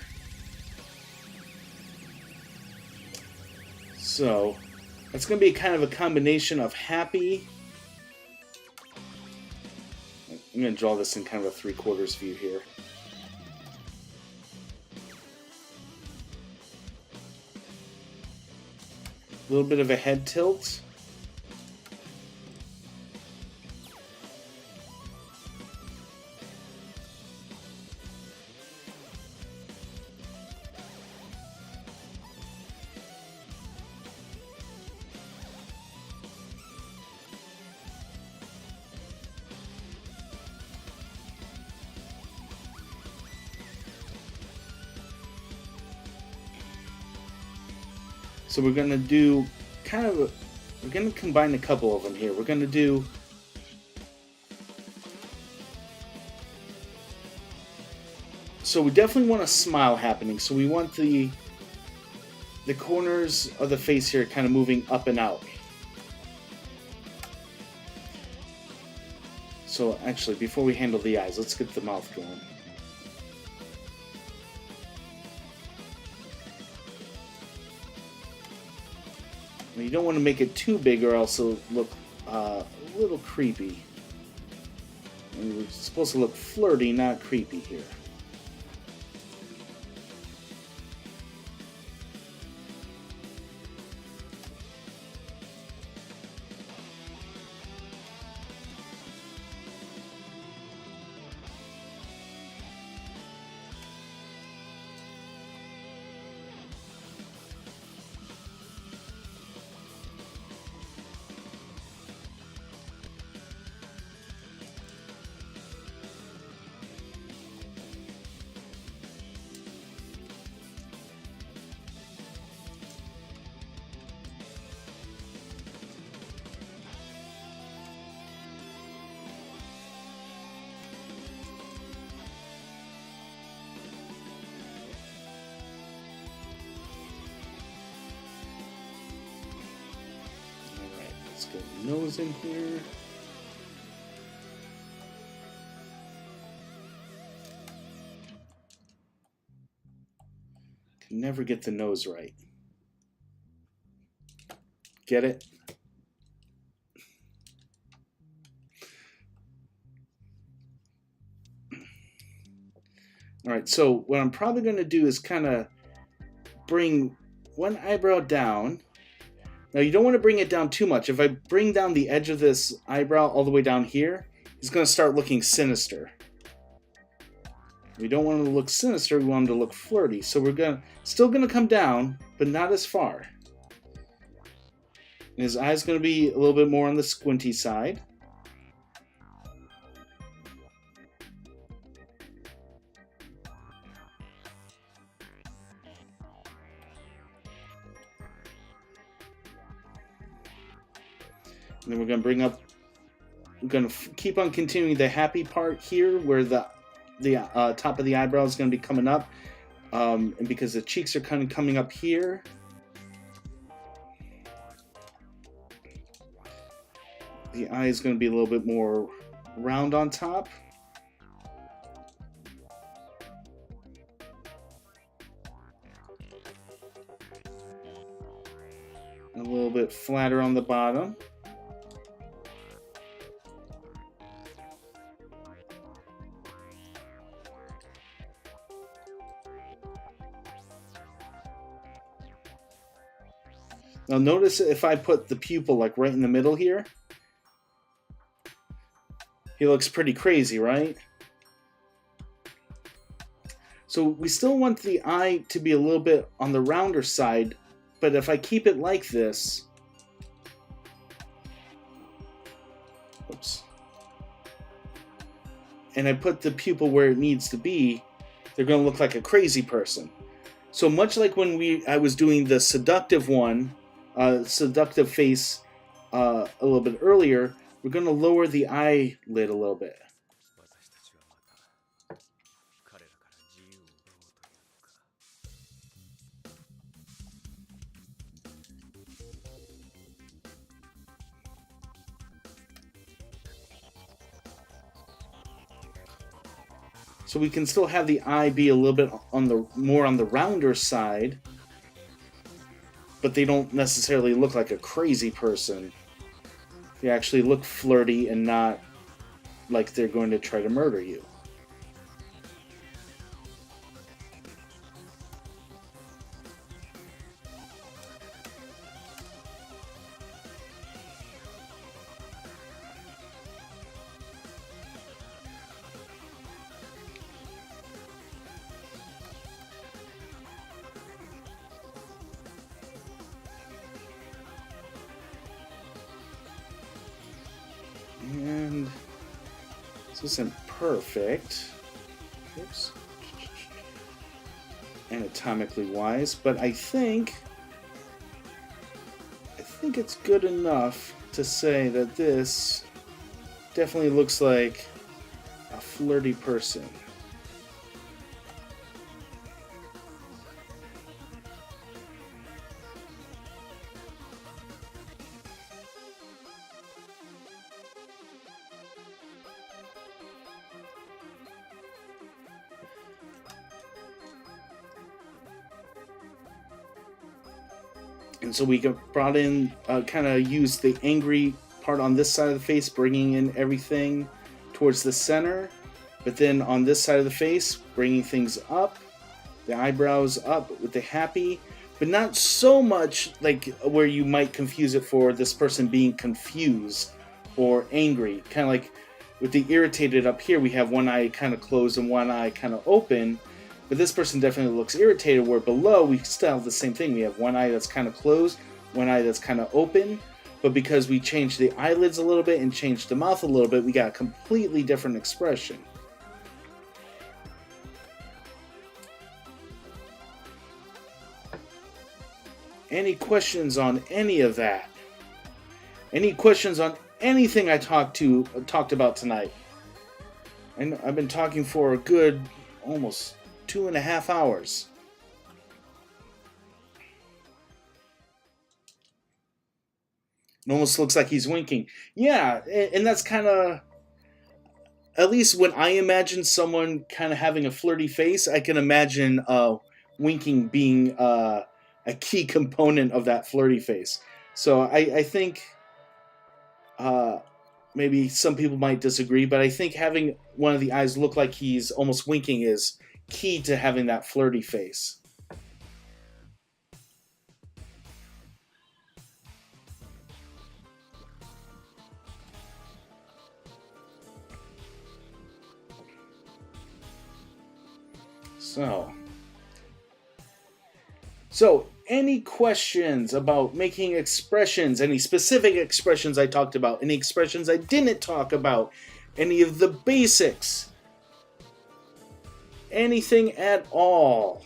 Speaker 1: So, it's going to be kind of a combination of happy. I'm going to draw this in kind of a 3/4 view here. A little bit of a head tilt. So we're going to do kind of we're going to combine a couple of them here. We're going to do so we definitely want a smile happening. So we want the corners of the face here kind of moving up and out. So actually, before we handle the eyes, let's get the mouth going. You don't want to make it too big or else it'll look a little creepy. And it's supposed to look flirty, not creepy here. get the nose in here. Can never get the nose right. Get it? All right, so what I'm probably going to do is kind of bring one eyebrow down. Now, you don't want to bring it down too much. If I bring down the edge of this eyebrow all the way down here, it's going to start looking sinister. We don't want him to look sinister, we want him to look flirty. So we're still going to come down, but not as far. And his eye's going to be a little bit more on the squinty side. And then we're going to bring up, we're going to keep on continuing the happy part here where the top of the eyebrow is going to be coming up. And because the cheeks are kind of coming up here. The eye is going to be a little bit more round on top. A little bit flatter on the bottom. Now notice if I put the pupil like right in the middle here, he looks pretty crazy, right? So we still want the eye to be a little bit on the rounder side, but if I keep it like this, oops, and I put the pupil where it needs to be, they're going to look like a crazy person. So much like when I was doing the seductive one, seductive face a little bit earlier, we're going to lower the eyelid a little bit. So we can still have the eye be a little bit more on the rounder side, but they don't necessarily look like a crazy person. They actually look flirty and not like they're going to try to murder you. And this isn't perfect. Oops. Anatomically wise, but I think it's good enough to say that this definitely looks like a flirty person. And so we brought in, kind of used the angry part on this side of the face, bringing in everything towards the center. But then on this side of the face, bringing things up, the eyebrows up with the happy, but not so much like where you might confuse it for this person being confused or angry. Kind of like with the irritated up here, we have one eye kind of closed and one eye kind of open. But this person definitely looks irritated, where below we still have the same thing. We have one eye that's kind of closed, one eye that's kind of open. But because we changed the eyelids a little bit and changed the mouth a little bit, we got a completely different expression. Any questions on any of that? Any questions on anything I talked about tonight? And I've been talking for a good almost 2.5 hours. It almost looks like he's winking. Yeah, and that's kind of, at least when I imagine someone kind of having a flirty face, I can imagine winking being a key component of that flirty face. So I think maybe some people might disagree, but I think having one of the eyes look like he's almost winking is key to having that flirty face. So any questions about making expressions, any specific expressions I talked about, any expressions I didn't talk about, any of the basics, anything at all?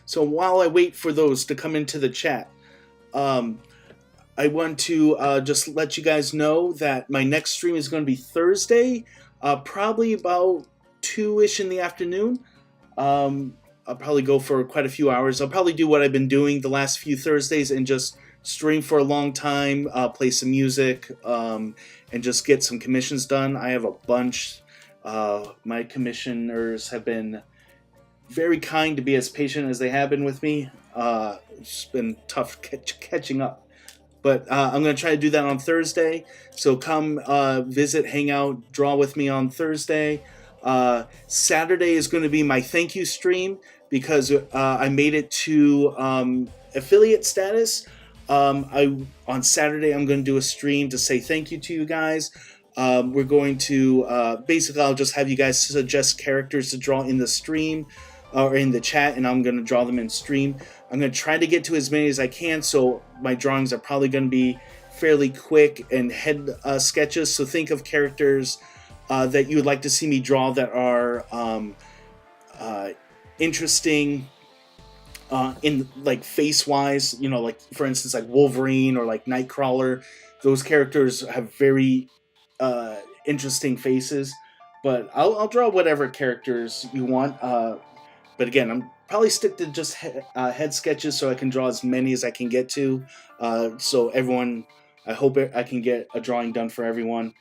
Speaker 1: So while I wait for those to come into the chat, I want to just let you guys know that my next stream is going to be Thursday, probably about 2-ish in the afternoon. I'll probably go for quite a few hours. I'll probably do what I've been doing the last few Thursdays and just stream for a long time, play some music, and just get some commissions done. I have a bunch. My commissioners have been very kind to be as patient as they have been with me. It's been tough catching up. But I'm going to try to do that on Thursday. So come visit, hang out, draw with me on Thursday. Saturday is going to be my thank you stream because I made it to affiliate status. On Saturday, I'm going to do a stream to say thank you to you guys. We're going to, basically, I'll just have you guys suggest characters to draw in the stream or in the chat, and I'm going to draw them in stream. I'm going to try to get to as many as I can, so my drawings are probably going to be fairly quick and head sketches. So think of characters that you would like to see me draw that are interesting in like face-wise. You know, like for instance, like Wolverine or like Nightcrawler. Those characters have very interesting faces. But I'll draw whatever characters you want. But again, I'm probably stick to just head sketches so I can draw as many as I can get to. So everyone, I hope I can get a drawing done for everyone.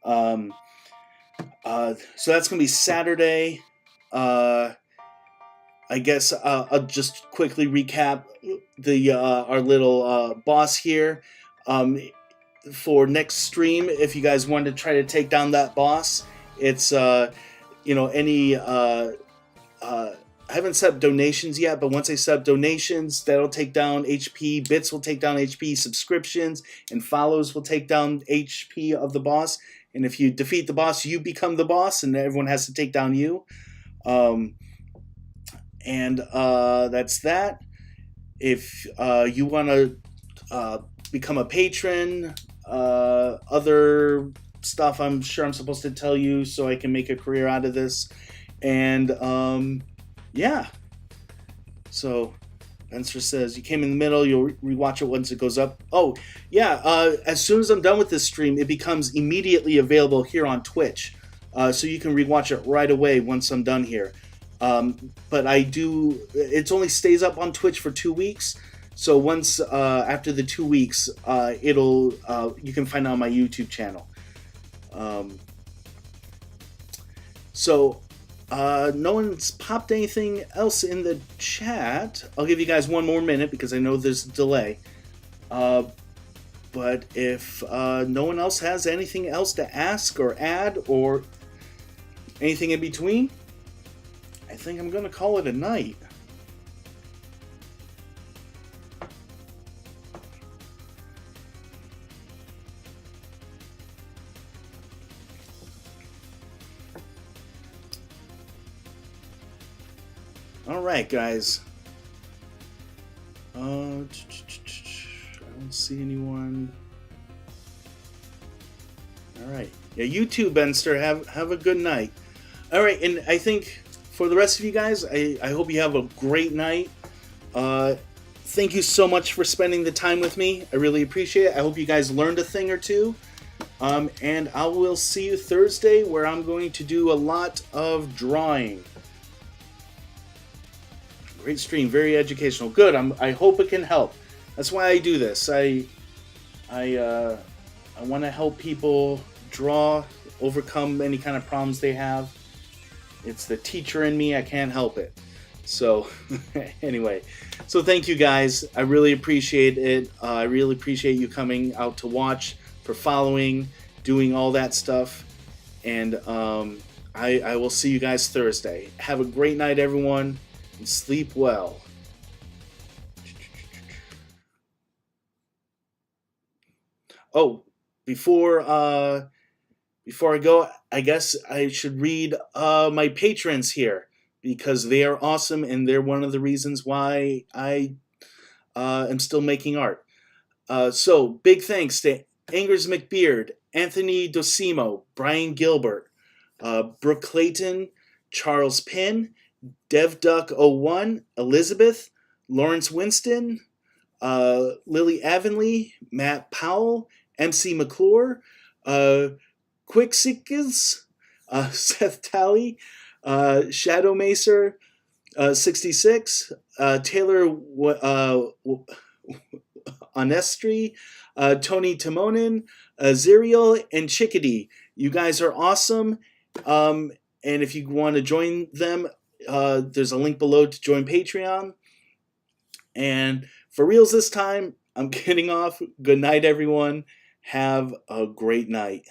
Speaker 1: So that's going to be Saturday. I guess I'll just quickly recap the our little boss here. For next stream, if you guys want to try to take down that boss, it's any I haven't set up donations yet, but once I set up donations, that'll take down HP. Bits will take down HP. Subscriptions and follows will take down HP of the boss. And if you defeat the boss, you become the boss, and everyone has to take down you. That's that. If you want to become a patron, other stuff I'm sure I'm supposed to tell you so I can make a career out of this. And yeah. So Spencer says you came in the middle, you'll rewatch it once it goes up. Oh, yeah, as soon as I'm done with this stream, it becomes immediately available here on Twitch. So you can rewatch it right away once I'm done here. But it only stays up on Twitch for 2 weeks. So once after the 2 weeks, you can find it on my YouTube channel. No one's popped anything else in the chat. I'll give you guys one more minute because I know there's a delay. But if no one else has anything else to ask or add or anything in between, I think I'm going to call it a night. All right, guys. I don't see anyone. All right. Yeah, you too, Benster. Have a good night. All right, and I think for the rest of you guys, I hope you have a great night. Thank you so much for spending the time with me. I really appreciate it. I hope you guys learned a thing or two. And I will see you Thursday, where I'm going to do a lot of drawing. Great stream, very educational. Good. I hope it can help. That's why I do this. I I want to help people draw, overcome any kind of problems they have. It's the teacher in me. I can't help it. So anyway, so thank you guys. I really appreciate it. I really appreciate you coming out to watch, for following, doing all that stuff, and I will see you guys Thursday. Have a great night, everyone, and sleep well. Oh, before before I go, I guess I should read my patrons here, because they are awesome and they're one of the reasons why I am still making art. So big thanks to Angers McBeard, Anthony Dosimo, Brian Gilbert, Brooke Clayton, Charles Pinn, DevDuck01, Elizabeth, Lawrence Winston, Lily Avonlea, Matt Powell, MC McClure, Quickseekers, Seth Talley, Shadow Macer, 66, Taylor Onestri, Tony Timonen, Zerial, and Chickadee. You guys are awesome. And if you want to join them, there's a link below to join Patreon. And for reals this time, I'm getting off. Good night, everyone. Have a great night.